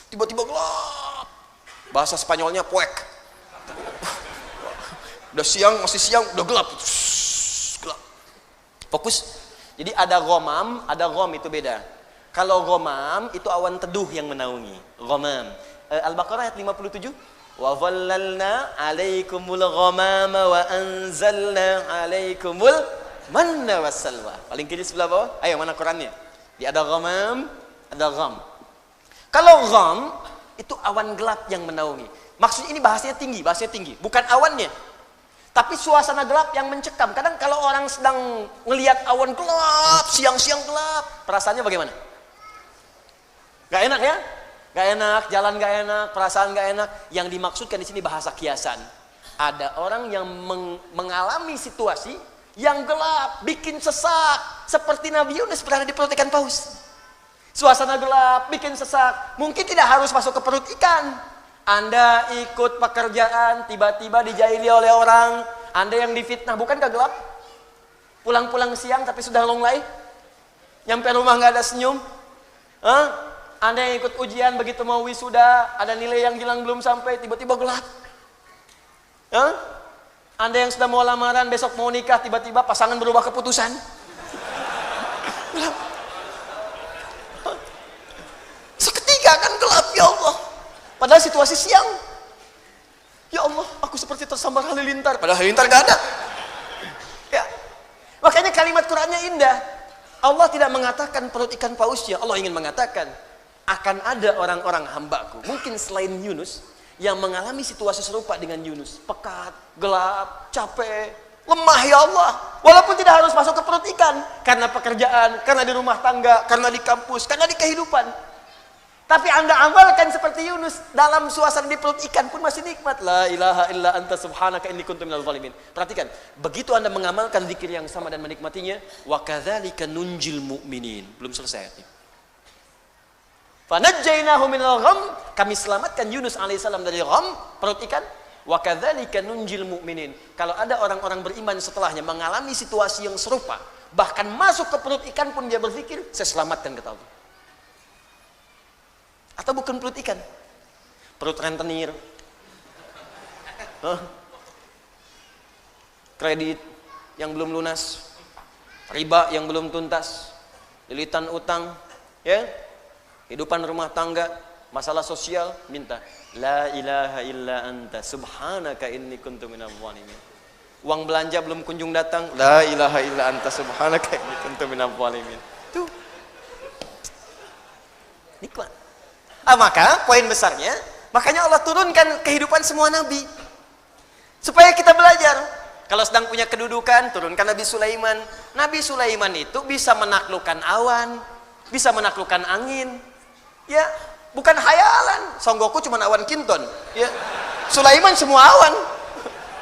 [SPEAKER 4] Tiba-tiba gelap. Bahasa Spanyolnya puek. Udah siang, masih siang, udah gelap. Gelap. Fokus. Jadi ada ghamam, ada gham, itu beda. Kalau ghamam itu awan teduh yang menaungi. Ghamam. Al-Baqarah ayat 57. Wa dhallalna 'alaikumul ghamama wa anzalna 'alaikumul manna wassalwa. Paling kiri sebelah bawah. Ayo, mana Qurannya? Di ada ghamam, ada gham. Kalau gham itu awan gelap yang menaungi. Maksudnya ini bahasanya tinggi, bukan awannya. Tapi suasana gelap yang mencekam. Kadang kalau orang sedang ngelihat awan gelap, siang-siang gelap, perasaannya bagaimana? Gak enak ya? Gak enak, jalan gak enak, perasaan gak enak. Yang dimaksudkan di sini bahasa kiasan. Ada orang yang mengalami situasi yang gelap, bikin sesak, seperti Nabi Yunus berada di perut ikan paus. Suasana gelap, bikin sesak. Mungkin tidak harus masuk ke perut ikan. Anda ikut pekerjaan, tiba-tiba dijahili oleh orang. Anda yang difitnah, bukankah gelap? Pulang-pulang siang tapi sudah longlai. Nyampe rumah nggak ada senyum. Anda yang ikut ujian, begitu mau wisuda, ada nilai yang hilang belum sampai, tiba-tiba gelap. Anda yang sudah mau lamaran, besok mau nikah, tiba-tiba pasangan berubah keputusan. Gelap. Seketika kan gelap, ya Allah. Padahal situasi siang. Ya Allah, aku seperti tersambar halilintar. Padahal halilintar gak ada. Ya. Makanya kalimat Qur'annya indah. Allah tidak mengatakan perut ikan pausnya. Allah ingin mengatakan, akan ada orang-orang hambaku, mungkin selain Yunus, yang mengalami situasi serupa dengan Yunus. Pekat, gelap, capek, lemah, ya Allah. Walaupun tidak harus masuk ke perut ikan. Karena pekerjaan, karena di rumah tangga, karena di kampus, karena di kehidupan. Tapi Anda amalkan seperti Yunus. Dalam suasana di perut ikan pun masih nikmat. La ilaha illa anta subhanaka inni kuntu minal zalimin. Perhatikan, begitu Anda mengamalkan zikir yang sama dan menikmatinya, wa kadzalika nunjil mu'minin. Belum selesai artinya. Fanajjainahu minal gham, kami selamatkan Yunus alaihissalam dari gham, perut ikan. Wa kadzalika nunjil mu'minin. Kalau ada orang-orang beriman setelahnya mengalami situasi yang serupa, bahkan masuk ke perut ikan pun dia berpikir, saya selamatkan kata Allah. Atau bukan perut ikan, perut rentenir, kredit yang belum lunas, riba yang belum tuntas, lilitan utang, ya, kehidupan rumah tangga, masalah sosial, minta la ilaha illa anta subhanaka inni kuntu minadh dhalimin. Uang belanja belum kunjung datang, la ilaha illa anta subhanaka inni kuntu minadh dhalimin. Tuh nikmat. Maka poin besarnya, makanya Allah turunkan kehidupan semua nabi supaya kita belajar. Kalau sedang punya kedudukan, turunkan Nabi Sulaiman. Nabi Sulaiman itu bisa menaklukkan awan, bisa menaklukkan angin. Ya, bukan hayalan. Songgoku cuma awan kinton. Ya, Sulaiman semua awan.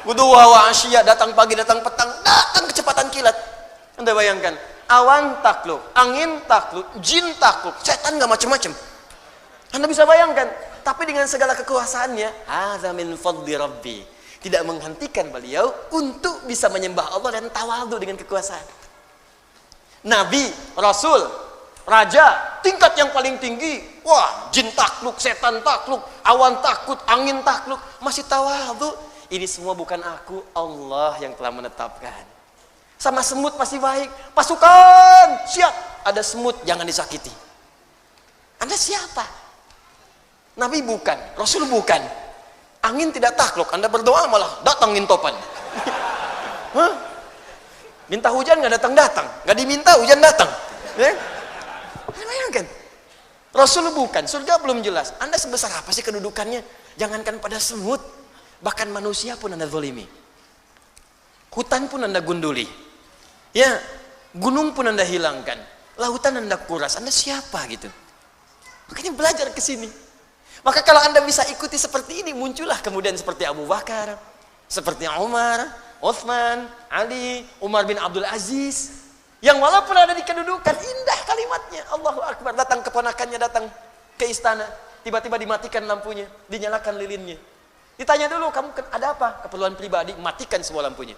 [SPEAKER 4] Guduha wa asyiya, datang pagi, datang petang, datang kecepatan kilat. Anda bayangkan, awan takluk, angin takluk, jin takluk, setan nggak macam-macam. Anda bisa bayangkan, tapi dengan segala kekuasaannya, hadza min fadli rabbi, tidak menghentikan beliau untuk bisa menyembah Allah dan tawadhu dengan kekuasaan. Nabi, Rasul, Raja, tingkat yang paling tinggi, wah, jin takluk, setan takluk, awan takut, angin takluk, masih tawadhu. Ini semua bukan aku, Allah yang telah menetapkan. Sama semut masih baik, pasukan, siap, ada semut, jangan disakiti. Anda siapa? Nabi bukan, Rasul bukan. Angin tidak takluk, Anda berdoa malah datangin topan. Minta hujan nggak datang-datang, nggak diminta hujan datang. Bayangkan, Rasul bukan, surga belum jelas. Anda sebesar apa sih kedudukannya? Jangankan pada semut, bahkan manusia pun Anda zalimi. Hutan pun Anda gunduli. Ya, gunung pun Anda hilangkan. Lautan Anda kuras. Anda siapa gitu? Makanya belajar ke sini. Maka kalau Anda bisa ikuti seperti ini, muncullah kemudian seperti Abu Bakar, seperti Umar, Utsman, Ali, Umar bin Abdul Aziz, yang walaupun ada di kedudukan, indah kalimatnya. Allahu Akbar, datang keponakannya, datang ke istana, tiba-tiba dimatikan lampunya, dinyalakan lilinnya. Ditanya dulu, kamu ada apa? Keperluan pribadi, matikan semua lampunya.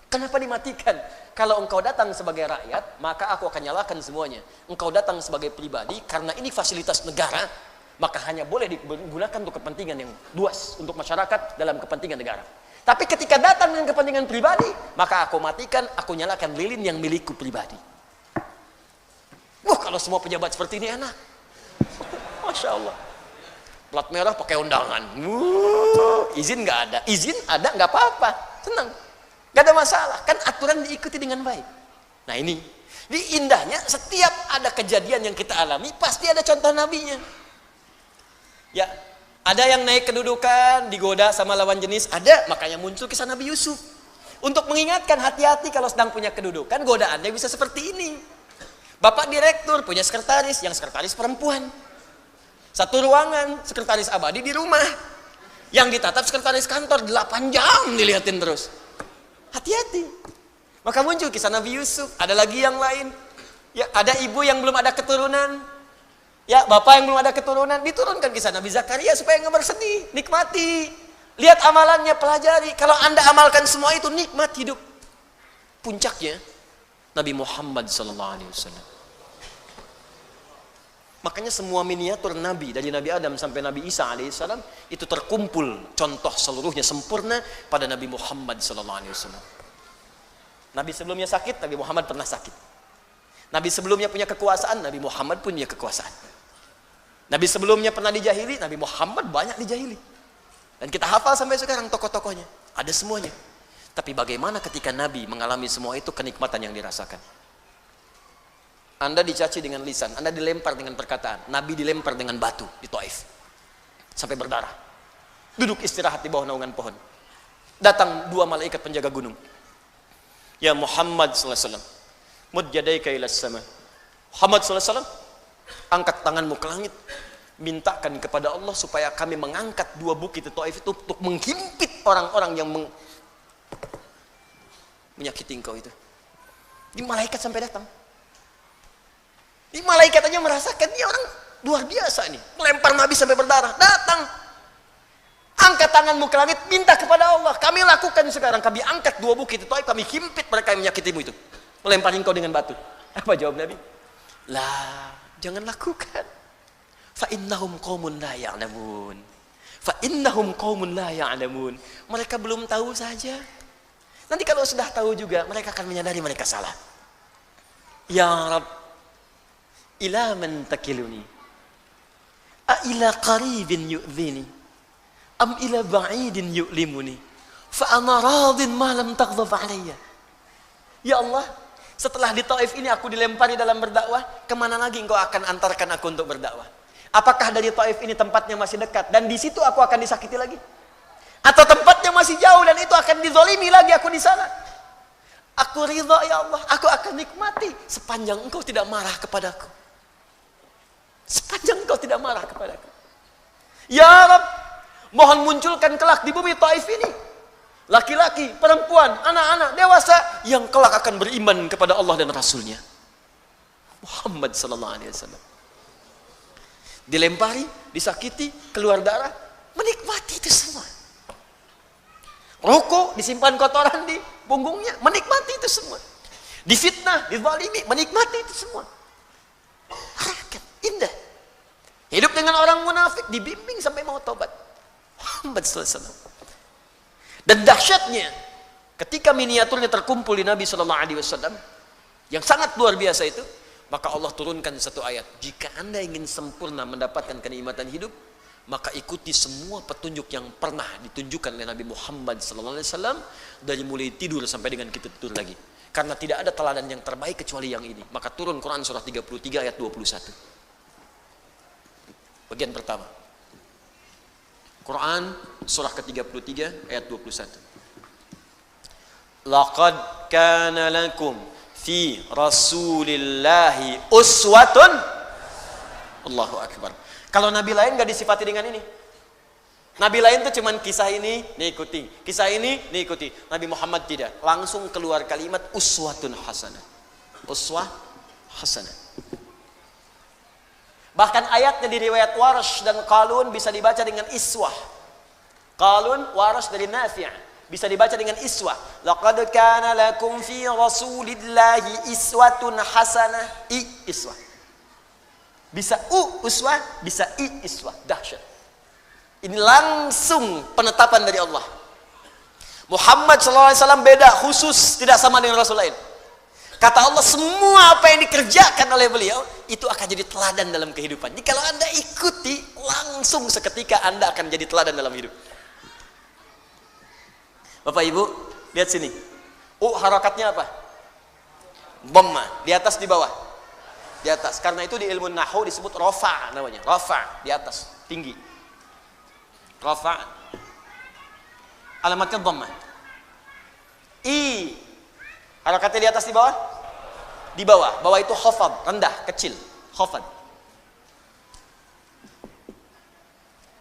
[SPEAKER 4] Kenapa dimatikan? Kalau engkau datang sebagai rakyat, maka aku akan nyalakan semuanya. Engkau datang sebagai pribadi, karena ini fasilitas negara, maka hanya boleh digunakan untuk kepentingan yang luas, untuk masyarakat dalam kepentingan negara. Tapi ketika datang dengan kepentingan pribadi, maka aku matikan, aku nyalakan lilin yang milikku pribadi. Wah, kalau semua pejabat seperti ini enak. Masya Allah. Plat merah pakai undangan. Izin nggak ada. Izin ada nggak apa-apa. Tenang. Nggak ada masalah. Kan aturan diikuti dengan baik. Nah ini. Di indahnya, setiap ada kejadian yang kita alami, pasti ada contoh nabinya. Ya, ada yang naik kedudukan, digoda sama lawan jenis, ada, makanya muncul kisah Nabi Yusuf. Untuk mengingatkan hati-hati kalau sedang punya kedudukan, godaannya bisa seperti ini. Bapak direktur, punya sekretaris, yang sekretaris perempuan. Satu ruangan, sekretaris abadi di rumah. Yang ditatap sekretaris kantor 8 jam dilihatin terus. Hati-hati. Maka muncul kisah Nabi Yusuf, ada lagi yang lain. Ya, ada ibu yang belum ada keturunan. Ya, bapak yang belum ada keturunan, diturunkan kisah Nabi Zakaria supaya nggak bersedih, nikmati. Lihat amalannya, pelajari. Kalau Anda amalkan semua itu, nikmat hidup. Puncaknya Nabi Muhammad SAW. Makanya semua miniatur Nabi dari Nabi Adam sampai Nabi Isa alaihissalam itu terkumpul contoh seluruhnya sempurna pada Nabi Muhammad SAW. Nabi sebelumnya sakit, Nabi Muhammad pernah sakit. Nabi sebelumnya punya kekuasaan, Nabi Muhammad punya kekuasaan. Nabi sebelumnya pernah dijahili, Nabi Muhammad banyak dijahili. Dan kita hafal sampai sekarang tokoh-tokohnya, ada semuanya. Tapi bagaimana ketika Nabi mengalami semua itu, kenikmatan yang dirasakan? Anda dicaci dengan lisan, Anda dilempar dengan perkataan. Nabi dilempar dengan batu di Taif sampai berdarah. Duduk istirahat di bawah naungan pohon. Datang 2 malaikat penjaga gunung. Ya Muhammad sallallahu alaihi wasallam, mud yadaika ilas sama. Muhammad sallallahu alaihi wasallam, angkat tanganmu ke langit. Mintakan kepada Allah supaya kami mengangkat 2 bukit di Taif itu untuk menghimpit orang-orang yang menyakiti engkau itu. Di malaikat sampai datang. Ini malaikat aja merasakan, ini orang luar biasa nih. Melempar Nabi sampai berdarah. Datang. Angkat tanganmu ke langit, minta kepada Allah. Kami lakukan sekarang. Kami angkat 2 bukit itu, kami himpit mereka yang menyakitimu itu. Melempar engkau dengan batu. Apa jawab Nabi? Lah, jangan lakukan. Fa innahum qaumun la ya'lamun. Fa innahum qaumun la ya'lamun. Mereka belum tahu saja. Nanti kalau sudah tahu juga, mereka akan menyadari mereka salah. Ya Rabb, ila man takiluni, a ila qaribin yu'dhini, am ila ba'idin yu'limuni, fa ana radin ma lam taghdab alayya. Ya Allah, setelah di Taif ini aku dilempari dalam berdakwah, kemana lagi engkau akan antarkan aku untuk berdakwah? Apakah dari Taif ini tempatnya masih dekat dan di situ aku akan disakiti lagi? Atau tempatnya masih jauh dan itu akan dizalimi lagi aku di sana? Aku ridha ya Allah, aku akan nikmati sepanjang engkau tidak marah kepadaku. Sepanjang engkau tidak marah kepadaku. Ya Rabb, mohon munculkan kelak di bumi Taif ini laki-laki, perempuan, anak-anak, dewasa yang kelak akan beriman kepada Allah dan Rasulnya. Muhammad sallallahu alaihi wasallam. Dilempari, disakiti, keluar darah, menikmati itu semua. Ruku, disimpan kotoran di punggungnya, menikmati itu semua. Difitnah, dizalimi, menikmati itu semua. Harakat, indah. Hidup dengan orang munafik, dibimbing sampai mau taubat. Muhammad sallallahu alaihi wasallam. Dan dahsyatnya, ketika miniaturnya terkumpul di Nabi sallallahu alaihi wasallam, yang sangat luar biasa itu, maka Allah turunkan satu ayat. Jika Anda ingin sempurna mendapatkan kenikmatan hidup, maka ikuti semua petunjuk yang pernah ditunjukkan oleh Nabi Muhammad sallallahu alaihi wasallam dari mulai tidur sampai dengan kita tidur lagi. Karena tidak ada teladan yang terbaik kecuali yang ini. Maka turun Quran surah 33 ayat 21. Bagian pertama. Quran surah ke-33 ayat 21. Laqad kana lakum fi Rasulillahi uswatun. Allahu akbar. Kalau nabi lain enggak disifati dengan ini. Nabi lain tuh cuman kisah ini diikuti, kisah ini diikuti. Nabi Muhammad tidak. Langsung keluar kalimat uswatun hasanah. Uswah hasanah. Bahkan ayatnya di riwayat Warsh dan Qalun bisa dibaca dengan iswah. Qalun, Warsh dari Nafi' bisa dibaca dengan iswah. Laqad kana lakum fi Rasulillahi iswatun hasanah. Iswah. Bisa uswah, bisa iswah. Dahsyat. Ini langsung penetapan dari Allah. Muhammad SAW beda, khusus, tidak sama dengan Rasul lain. Kata Allah, semua apa yang dikerjakan oleh beliau itu akan jadi teladan dalam kehidupan. Jadi kalau Anda ikuti, langsung seketika Anda akan jadi teladan dalam hidup. Bapak Ibu, lihat sini. Harakatnya apa? Dhamma, di atas di bawah. Di atas. Karena itu di ilmu nahwu disebut rafa namanya. Rafa, di atas, tinggi. Rafa. Alamatnya dhamma. Harakatnya di atas di bawah? Di bawah. Bawah itu khafad, rendah, kecil. Khafad.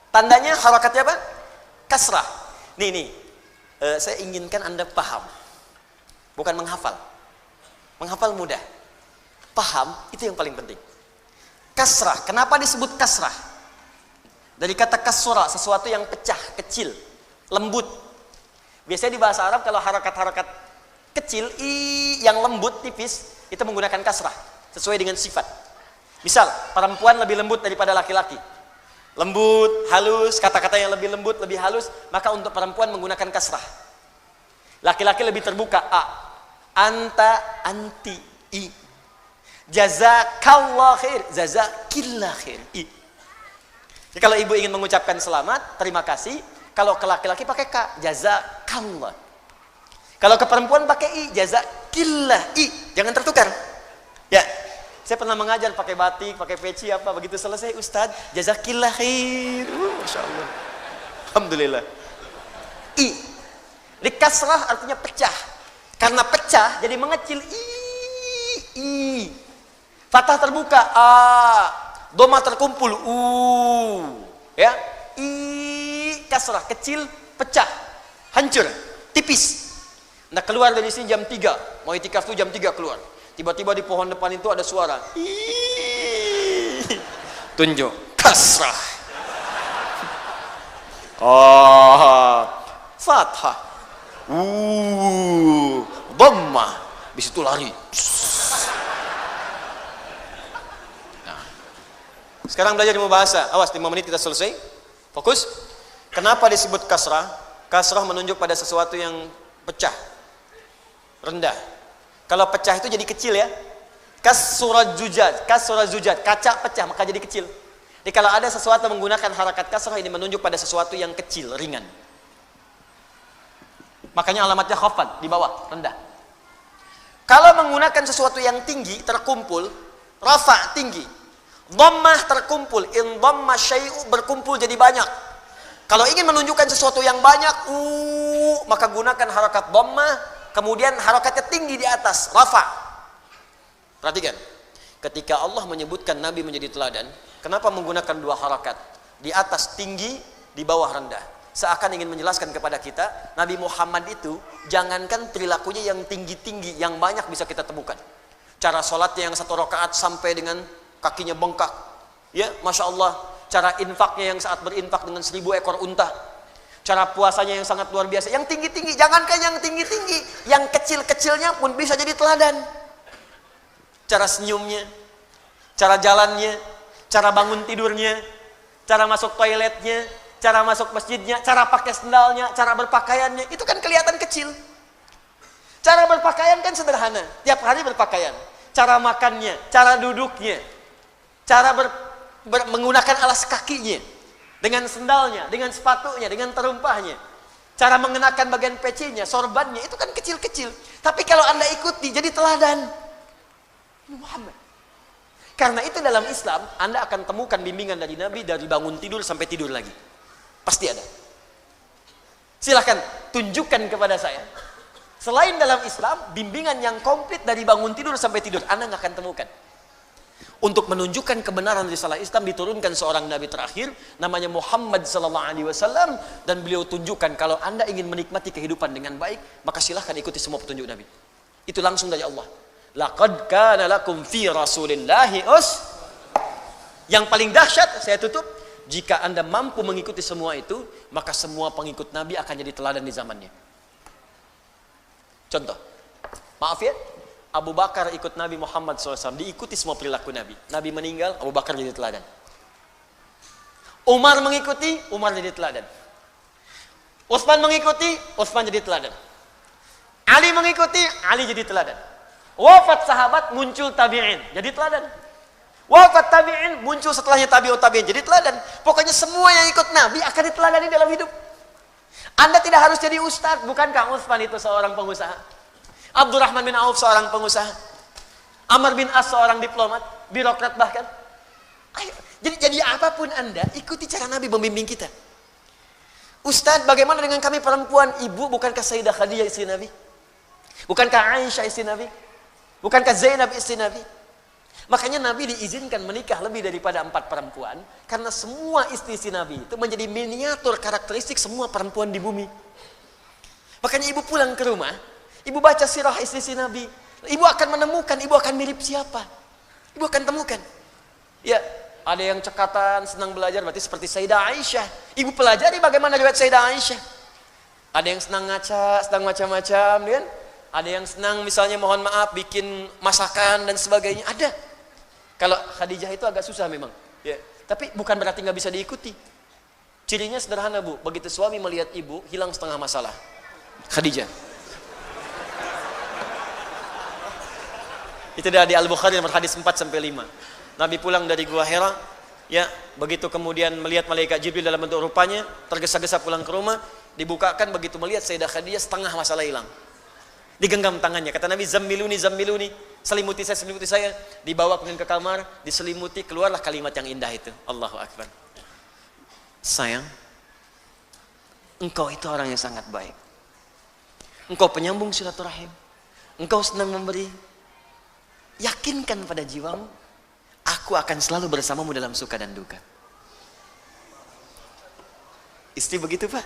[SPEAKER 4] Tandanya harakatnya apa? Kasrah. Nih. Saya inginkan Anda paham. Bukan menghafal. Menghafal mudah. Paham, itu yang paling penting. Kasrah. Kenapa disebut kasrah? Dari kata kasura, sesuatu yang pecah, kecil, lembut. Biasanya di bahasa Arab kalau harakat-harakat kecil, yang lembut, tipis, itu menggunakan kasrah. Sesuai dengan sifat. Misal, perempuan lebih lembut daripada laki-laki. Lembut, halus, kata-kata yang lebih lembut, lebih halus, maka untuk perempuan menggunakan kasrah. Laki-laki lebih terbuka, a. Anta, anti, i. Jazakallah khair, jazakillah khair, i. Jadi kalau ibu ingin mengucapkan selamat, terima kasih, kalau ke laki-laki pakai ka, jazakallah. Kalau ke perempuan pakai i, jazakillah, i. Jangan tertukar. Ya. Saya pernah mengajar pakai batik, pakai peci apa, begitu selesai Ustaz, jazakillah khair. Masya Allah. Alhamdulillah. I. Di kasrah artinya pecah. Karena pecah jadi mengecil, i. Fathah terbuka, a. Dhamma terkumpul, u. Ya. I. Kasrah kecil, pecah, hancur, tipis. Nah, keluar dari sini jam 3. Mau itikaf tuh jam 3 keluar. Tiba-tiba di pohon depan itu ada suara. Tunjuk. Kasrah. Fathah. Dhamma. Habis itu lari. Nah. Sekarang belajar ilmu bahasa. Awas, 5 menit kita selesai. Fokus. Kenapa disebut kasrah? Kasrah menunjuk pada sesuatu yang pecah, rendah. Kalau pecah itu jadi kecil ya. Kasura zujad, kaca pecah maka jadi kecil. Jadi kalau ada sesuatu menggunakan harakat kasrah, ini menunjuk pada sesuatu yang kecil, ringan. Makanya alamatnya khafad, di bawah, rendah. Kalau menggunakan sesuatu yang tinggi, terkumpul, rafa, tinggi. Dhammah terkumpul, in dhamma syai'u, berkumpul jadi banyak. Kalau ingin menunjukkan sesuatu yang banyak, maka gunakan harakat dhammah. Kemudian harakatnya tinggi di atas, rafa. Perhatikan, ketika Allah menyebutkan Nabi menjadi teladan, kenapa menggunakan 2 harakat? Di atas tinggi, di bawah rendah. Seakan ingin menjelaskan kepada kita, Nabi Muhammad itu jangankan perilakunya yang tinggi-tinggi, yang banyak bisa kita temukan. Cara sholatnya yang 1 rakaat sampai dengan kakinya bengkak, ya, masya Allah. Cara infaknya yang saat berinfak dengan 1000 ekor unta. Cara puasanya yang sangat luar biasa. Yang tinggi-tinggi, jangankan yang tinggi-tinggi, yang kecil-kecilnya pun bisa jadi teladan. Cara senyumnya, cara jalannya, cara bangun tidurnya, cara masuk toiletnya, cara masuk masjidnya, cara pakai sendalnya, cara berpakaiannya, itu kan kelihatan kecil. Cara berpakaian kan sederhana, tiap hari berpakaian. Cara makannya, cara duduknya, cara menggunakan alas kakinya, dengan sendalnya, dengan sepatunya, dengan terumpahnya, cara mengenakan bagian pecinya, sorbannya, itu kan kecil-kecil. Tapi kalau Anda ikuti, jadi teladan Muhammad. Karena itu dalam Islam, Anda akan temukan bimbingan dari Nabi dari bangun tidur sampai tidur lagi. Pasti ada. Silahkan tunjukkan kepada saya. Selain dalam Islam, bimbingan yang komplit dari bangun tidur sampai tidur, Anda nggak akan temukan. Untuk menunjukkan kebenaran risalah Islam diturunkan seorang Nabi terakhir namanya Muhammad sallallahu alaihi wasallam, dan beliau tunjukkan kalau Anda ingin menikmati kehidupan dengan baik, maka silahkan ikuti semua petunjuk Nabi. Itu langsung dari Allah. Laqad kana lakum fi rasulillahi Yang paling dahsyat, saya tutup, jika Anda mampu mengikuti semua itu, maka semua pengikut Nabi akan jadi teladan di zamannya. Contoh, maaf ya, Abu Bakar ikut Nabi Muhammad SAW, diikuti semua perilaku Nabi. Nabi meninggal, Abu Bakar jadi teladan. Umar mengikuti, Umar jadi teladan. Utsman mengikuti, Utsman jadi teladan. Ali mengikuti, Ali jadi teladan. Wafat sahabat, muncul tabi'in, jadi teladan. Wafat tabi'in, muncul setelahnya tabi'ut tabi'in, jadi teladan. Pokoknya semua yang ikut Nabi akan diteladani dalam hidup. Anda tidak harus jadi ustadz, bukankah Utsman itu seorang pengusaha? Abdurrahman bin Auf seorang pengusaha. Amr bin As seorang diplomat, birokrat bahkan. Ayo, jadi apapun Anda, ikuti cara Nabi membimbing kita. Ustadz, bagaimana dengan kami perempuan? Ibu, bukankah Sayyidah Khadijah istri Nabi? Bukankah Aisyah istri Nabi? Bukankah Zainab istri Nabi? Makanya Nabi diizinkan menikah lebih daripada 4 perempuan, karena semua istri-istri Nabi itu menjadi miniatur karakteristik semua perempuan di bumi. Makanya ibu pulang ke rumah, ibu baca sirah istri-istri Nabi, ibu akan menemukan, ibu akan mirip siapa. Ibu akan temukan. Ya, ada yang cekatan, senang belajar, berarti seperti Sayyidah Aisyah. Ibu pelajari bagaimana riwayat Sayyidah Aisyah. Ada yang senang ngaca, senang macam-macam, kan? Ada yang senang misalnya mohon maaf bikin masakan dan sebagainya, ada. Kalau Khadijah itu agak susah memang, ya. Tapi bukan berarti nggak bisa diikuti. Cirinya sederhana Bu, begitu suami melihat ibu hilang setengah masalah. Khadijah. Itu dari Al-Bukhari nomor hadis 4-5. Nabi pulang dari Gua Hira, ya, begitu kemudian melihat malaikat Jibril dalam bentuk rupanya, tergesa-gesa pulang ke rumah, dibukakan begitu melihat Sayyidah Khadijah setengah masalah hilang. Digenggam tangannya, kata Nabi, zammiluni, zammiluni, selimuti saya, dibawa kemudian ke kamar, diselimuti, keluarlah kalimat yang indah itu. Allahu Akbar. Sayang, engkau itu orang yang sangat baik. Engkau penyambung silaturahim. Engkau senang memberi. Yakinkan pada jiwamu, aku akan selalu bersamamu dalam suka dan duka. Istri begitu Pak.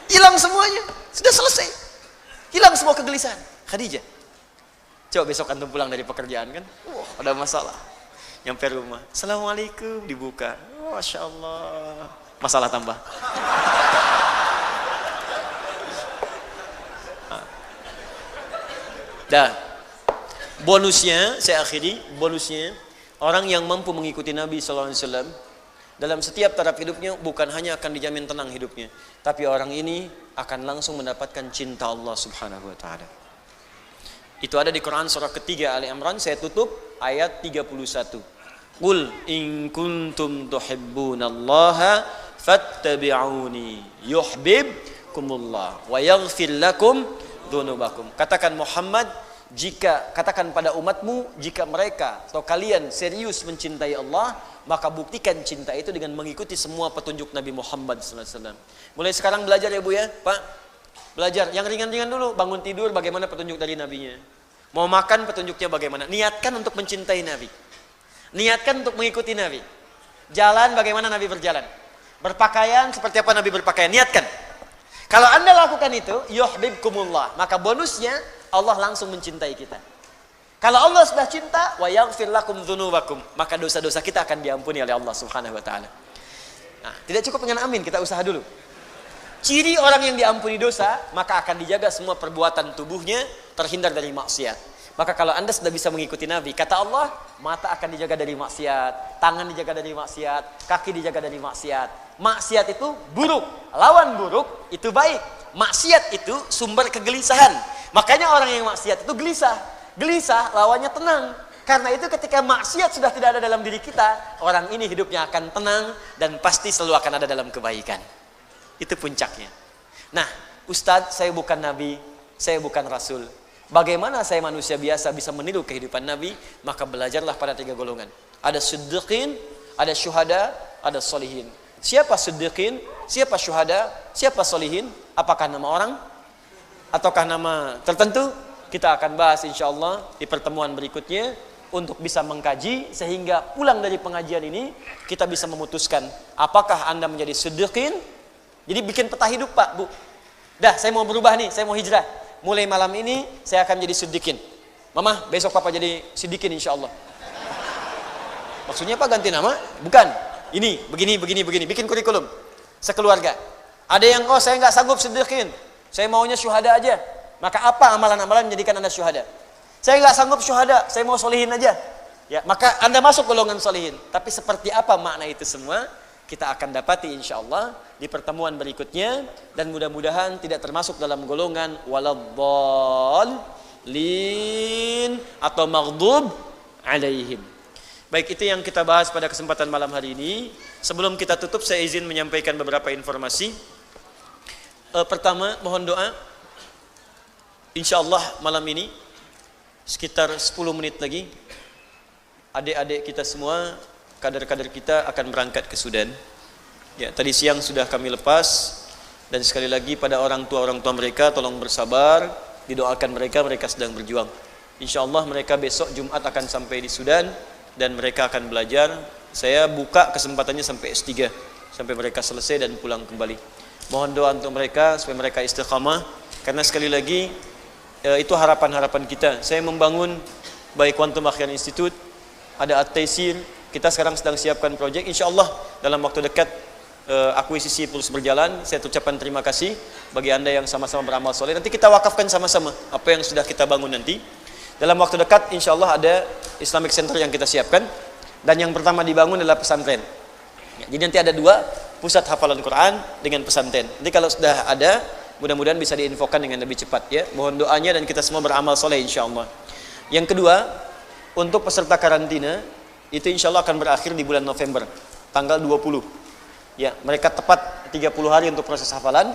[SPEAKER 4] Hilang semuanya, sudah selesai. Hilang semua kegelisahan. Khadijah, coba besok antum pulang dari pekerjaan kan, wah ada masalah. Nyampe rumah, assalamualaikum, dibuka, masya Allah, masalah tambah. Dah, bonusnya saya akhiri, bonusnya orang yang mampu mengikuti Nabi SAW dalam setiap taraf hidupnya bukan hanya akan dijamin tenang hidupnya, tapi orang ini akan langsung mendapatkan cinta Allah Subhanahu wa taala. Itu ada di Quran surah ketiga Ali Imran, saya tutup ayat 31. Qul in kuntum tuhibbunallaha fattabi'uni yuhibbukumullah wa yaghfir lakum dzunubakum. Katakan Muhammad, katakan pada umatmu, jika mereka atau kalian serius mencintai Allah, maka buktikan cinta itu dengan mengikuti semua petunjuk Nabi Muhammad SAW. Mulai sekarang belajar ya Bu ya, Pak. Belajar yang ringan-ringan dulu. Bangun tidur bagaimana petunjuk dari Nabinya. Mau makan petunjuknya bagaimana. Niatkan untuk mencintai Nabi. Niatkan untuk mengikuti Nabi. Jalan bagaimana Nabi berjalan. Berpakaian seperti apa Nabi berpakaian. Niatkan. Kalau Anda lakukan itu, yuhibbukumullah, maka bonusnya Allah langsung mencintai kita. Kalau Allah sudah cinta, wa yaghfir lakum dzunubakum, maka dosa-dosa kita akan diampuni oleh Allah Subhanahu wa taala. Nah, tidak cukup dengan amin, kita usaha dulu. Ciri orang yang diampuni dosa, maka akan dijaga semua perbuatan tubuhnya, terhindar dari maksiat. Maka kalau Anda sudah bisa mengikuti Nabi, kata Allah, mata akan dijaga dari maksiat, tangan dijaga dari maksiat, kaki dijaga dari maksiat. Maksiat itu buruk, lawan buruk itu baik. Maksiat itu sumber kegelisahan. Makanya orang yang maksiat itu gelisah. Gelisah lawannya tenang. Karena itu ketika maksiat sudah tidak ada dalam diri kita, orang ini hidupnya akan tenang dan pasti selalu akan ada dalam kebaikan. Itu puncaknya. Nah, Ustadz, saya bukan Nabi, saya bukan Rasul. Bagaimana saya manusia biasa bisa meniru kehidupan Nabi? Maka belajarlah pada 3 golongan. Ada siddiqin, ada syuhada, ada solihin. Siapa siddiqin? Siapa syuhada? Siapa solihin? Apakah nama orang? Ataukah nama tertentu? Kita akan bahas insyaallah di pertemuan berikutnya untuk bisa mengkaji sehingga pulang dari pengajian ini kita bisa memutuskan apakah Anda menjadi siddiqin. Jadi bikin peta hidup Pak, Bu. Dah, saya mau berubah nih, saya mau hijrah. Mulai malam ini saya akan jadi siddiqin. Mama, besok Papa jadi siddiqin insyaallah. Maksudnya Pak ganti nama? Bukan. Ini, begini. Bikin kurikulum. Sekeluarga. Ada yang, oh saya nggak sanggup siddiqin. Saya maunya syuhada aja. Maka apa amalan-amalan menjadikan Anda syuhada? Saya nggak sanggup syuhada, saya mau solihin aja. Ya, maka Anda masuk golongan solihin. Tapi seperti apa makna itu semua? Kita akan dapati insyaallah di pertemuan berikutnya. Dan mudah-mudahan tidak termasuk dalam golongan waladdallin atau maghdub alaihim. Baik, itu yang kita bahas pada kesempatan malam hari ini. Sebelum kita tutup, saya izin menyampaikan beberapa informasi. Pertama, mohon doa. InsyaAllah malam ini sekitar 10 menit lagi adik-adik kita semua, kader-kader kita akan berangkat ke Sudan. Ya, tadi siang sudah kami lepas. Dan sekali lagi pada orang tua mereka tolong bersabar.
[SPEAKER 1] didoakan mereka, mereka sedang berjuang. Insyaallah mereka besok Jumat akan sampai di Sudan dan mereka akan belajar. Saya buka kesempatannya sampai S3, sampai mereka selesai dan pulang kembali. Mohon doa untuk mereka supaya mereka istiqamah, karena sekali lagi itu harapan-harapan kita. Saya membangun baik Quantum Akhiran Institute, ada At-Taisir, kita sekarang sedang siapkan proyek. Insyaallah dalam waktu dekat akuisisi terus berjalan. Saya ucapkan terima kasih bagi Anda yang sama-sama beramal soleh. Nanti kita wakafkan sama-sama apa yang sudah kita bangun nanti. Dalam waktu dekat insyaallah ada Islamic Center yang kita siapkan, dan yang pertama dibangun adalah pesantren. Jadi nanti ada 2 pusat hafalan Quran dengan pesantren. Jadi kalau sudah ada, mudah-mudahan bisa diinfokan dengan lebih cepat ya. Mohon doanya dan kita semua beramal soleh insyaallah. Yang kedua, untuk peserta karantina itu insyaallah akan berakhir di bulan November, tanggal 20. Ya, mereka tepat 30 hari untuk proses hafalan.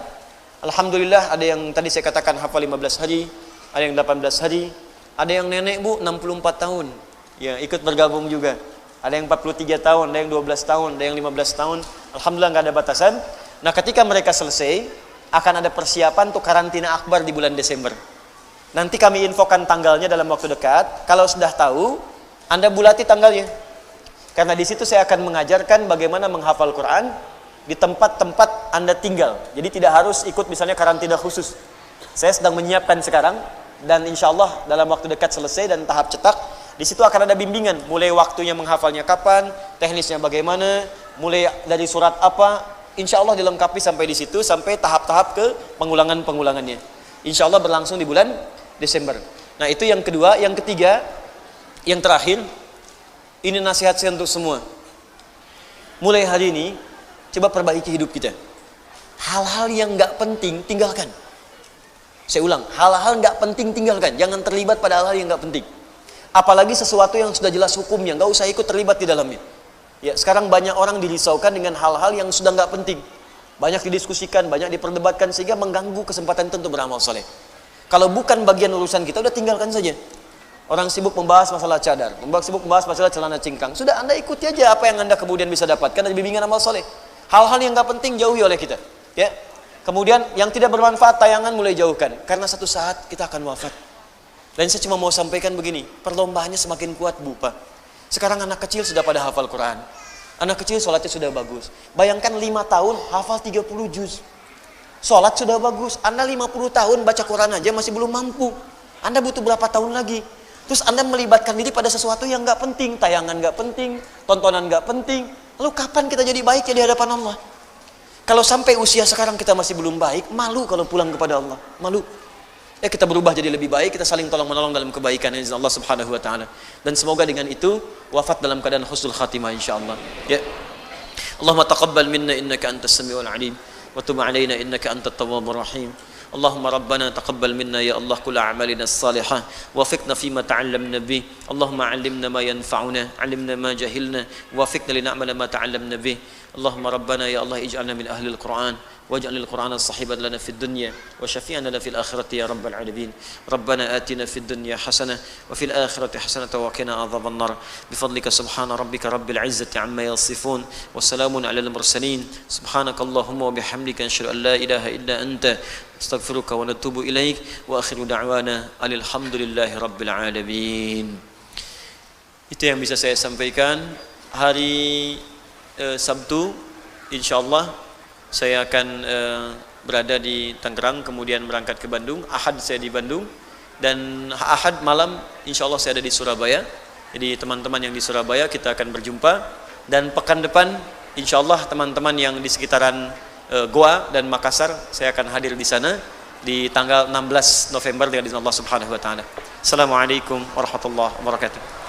[SPEAKER 1] Alhamdulillah ada yang tadi saya katakan hafal 15 hari, ada yang 18 hari, ada yang nenek Bu 64 tahun. Ya, ikut bergabung juga. Ada yang 43 tahun, ada yang 12 tahun, ada yang 15 tahun. Alhamdulillah nggak ada batasan. Nah, ketika mereka selesai, akan ada persiapan untuk karantina akbar di bulan Desember. Nanti kami infokan tanggalnya dalam waktu dekat. Kalau sudah tahu, Anda bulati tanggalnya. Karena di situ saya akan mengajarkan bagaimana menghafal Quran di tempat-tempat Anda tinggal. Jadi tidak harus ikut misalnya karantina khusus. Saya sedang menyiapkan sekarang, dan insya Allah dalam waktu dekat selesai dan tahap cetak. Di situ akan ada bimbingan, mulai waktunya menghafalnya kapan, teknisnya bagaimana, mulai dari surat apa, insya Allah dilengkapi sampai di situ, sampai tahap-tahap ke pengulangannya. Insya Allah berlangsung di bulan Desember. Nah itu yang kedua. Yang ketiga, yang terakhir, ini nasihat saya untuk semua. Mulai hari ini, coba perbaiki hidup kita. Hal-hal yang nggak penting tinggalkan. Saya ulang, hal-hal nggak penting tinggalkan. Jangan terlibat pada hal-hal yang nggak penting. Apalagi sesuatu yang sudah jelas hukumnya, nggak usah ikut terlibat di dalamnya. Ya, sekarang banyak orang dirisaukan dengan hal-hal yang sudah nggak penting. Banyak didiskusikan, banyak diperdebatkan sehingga mengganggu kesempatan itu untuk beramal soleh. Kalau bukan bagian urusan kita, udah tinggalkan saja. Orang sibuk membahas masalah cadar, sibuk membahas masalah celana cingkrang. Sudah Anda ikuti aja apa yang Anda kemudian bisa dapatkan dari bimbingan amal soleh. Hal-hal yang nggak penting jauhi oleh kita. Ya. Kemudian yang tidak bermanfaat tayangan mulai jauhkan. Karena satu saat kita akan wafat. Dan saya cuma mau sampaikan begini, perlombaannya semakin kuat Bu Pak. Sekarang anak kecil sudah pada hafal Quran. Anak kecil sholatnya sudah bagus. Bayangkan 5 tahun hafal 30 juz. Sholat sudah bagus. Anda 50 tahun baca Quran aja masih belum mampu. Anda butuh berapa tahun lagi? Terus Anda melibatkan diri pada sesuatu yang gak penting. Tayangan gak penting, tontonan gak penting. Lalu kapan kita jadi baik ya di hadapan Allah? Kalau sampai usia sekarang kita masih belum baik, malu kalau pulang kepada Allah. Malu. Ya kita berubah jadi lebih baik, kita saling tolong menolong dalam kebaikan izin Allah Subhanahu wa taala. Dan semoga dengan itu wafat dalam keadaan husnul khatimah insyaallah. Ya. Allahumma taqabbal minna innaka antas samiul alim wa tub alaina innaka antat tawwabur rahim. اللهم ربنا تقبل منا يا الله كل أعمالنا الصالحة وفقنا فيما تعلمنا به اللهم علمنا ما ينفعنا علمنا ما جهلنا وفقنا لنعمل ما تعلمنا به اللهم ربنا يا الله اجعلنا من أهل القرآن واجعل القرآن صحيبا لنا في الدنيا وشفيعا لنا في الآخرة يا رب العالمين ربنا آتنا في الدنيا حسنة وفي الآخرة حسنة وقنا عذاب النار بفضلك سبحان ربك رب العزة عما يصفون وسلام على المرسلين سبحانك اللهم وبحمدك نشهد أن لا إله إلا أنت استغفرك ونتوب إليك وآخر دعوانا alhamdulillahi rabbil alamin. Itu yang bisa saya sampaikan. Hari Sabtu insyaallah saya akan berada di Tangerang, kemudian berangkat ke Bandung. Ahad saya di Bandung, dan Ahad malam insyaallah saya ada di Surabaya. Jadi teman-teman yang di Surabaya kita akan berjumpa, dan pekan depan insyaallah teman-teman yang di sekitaran Goa dan Makassar saya akan hadir di sana di tanggal 16 November dengan izin Allah Subhanahu wa taala. Assalamualaikum warahmatullahi wabarakatuh.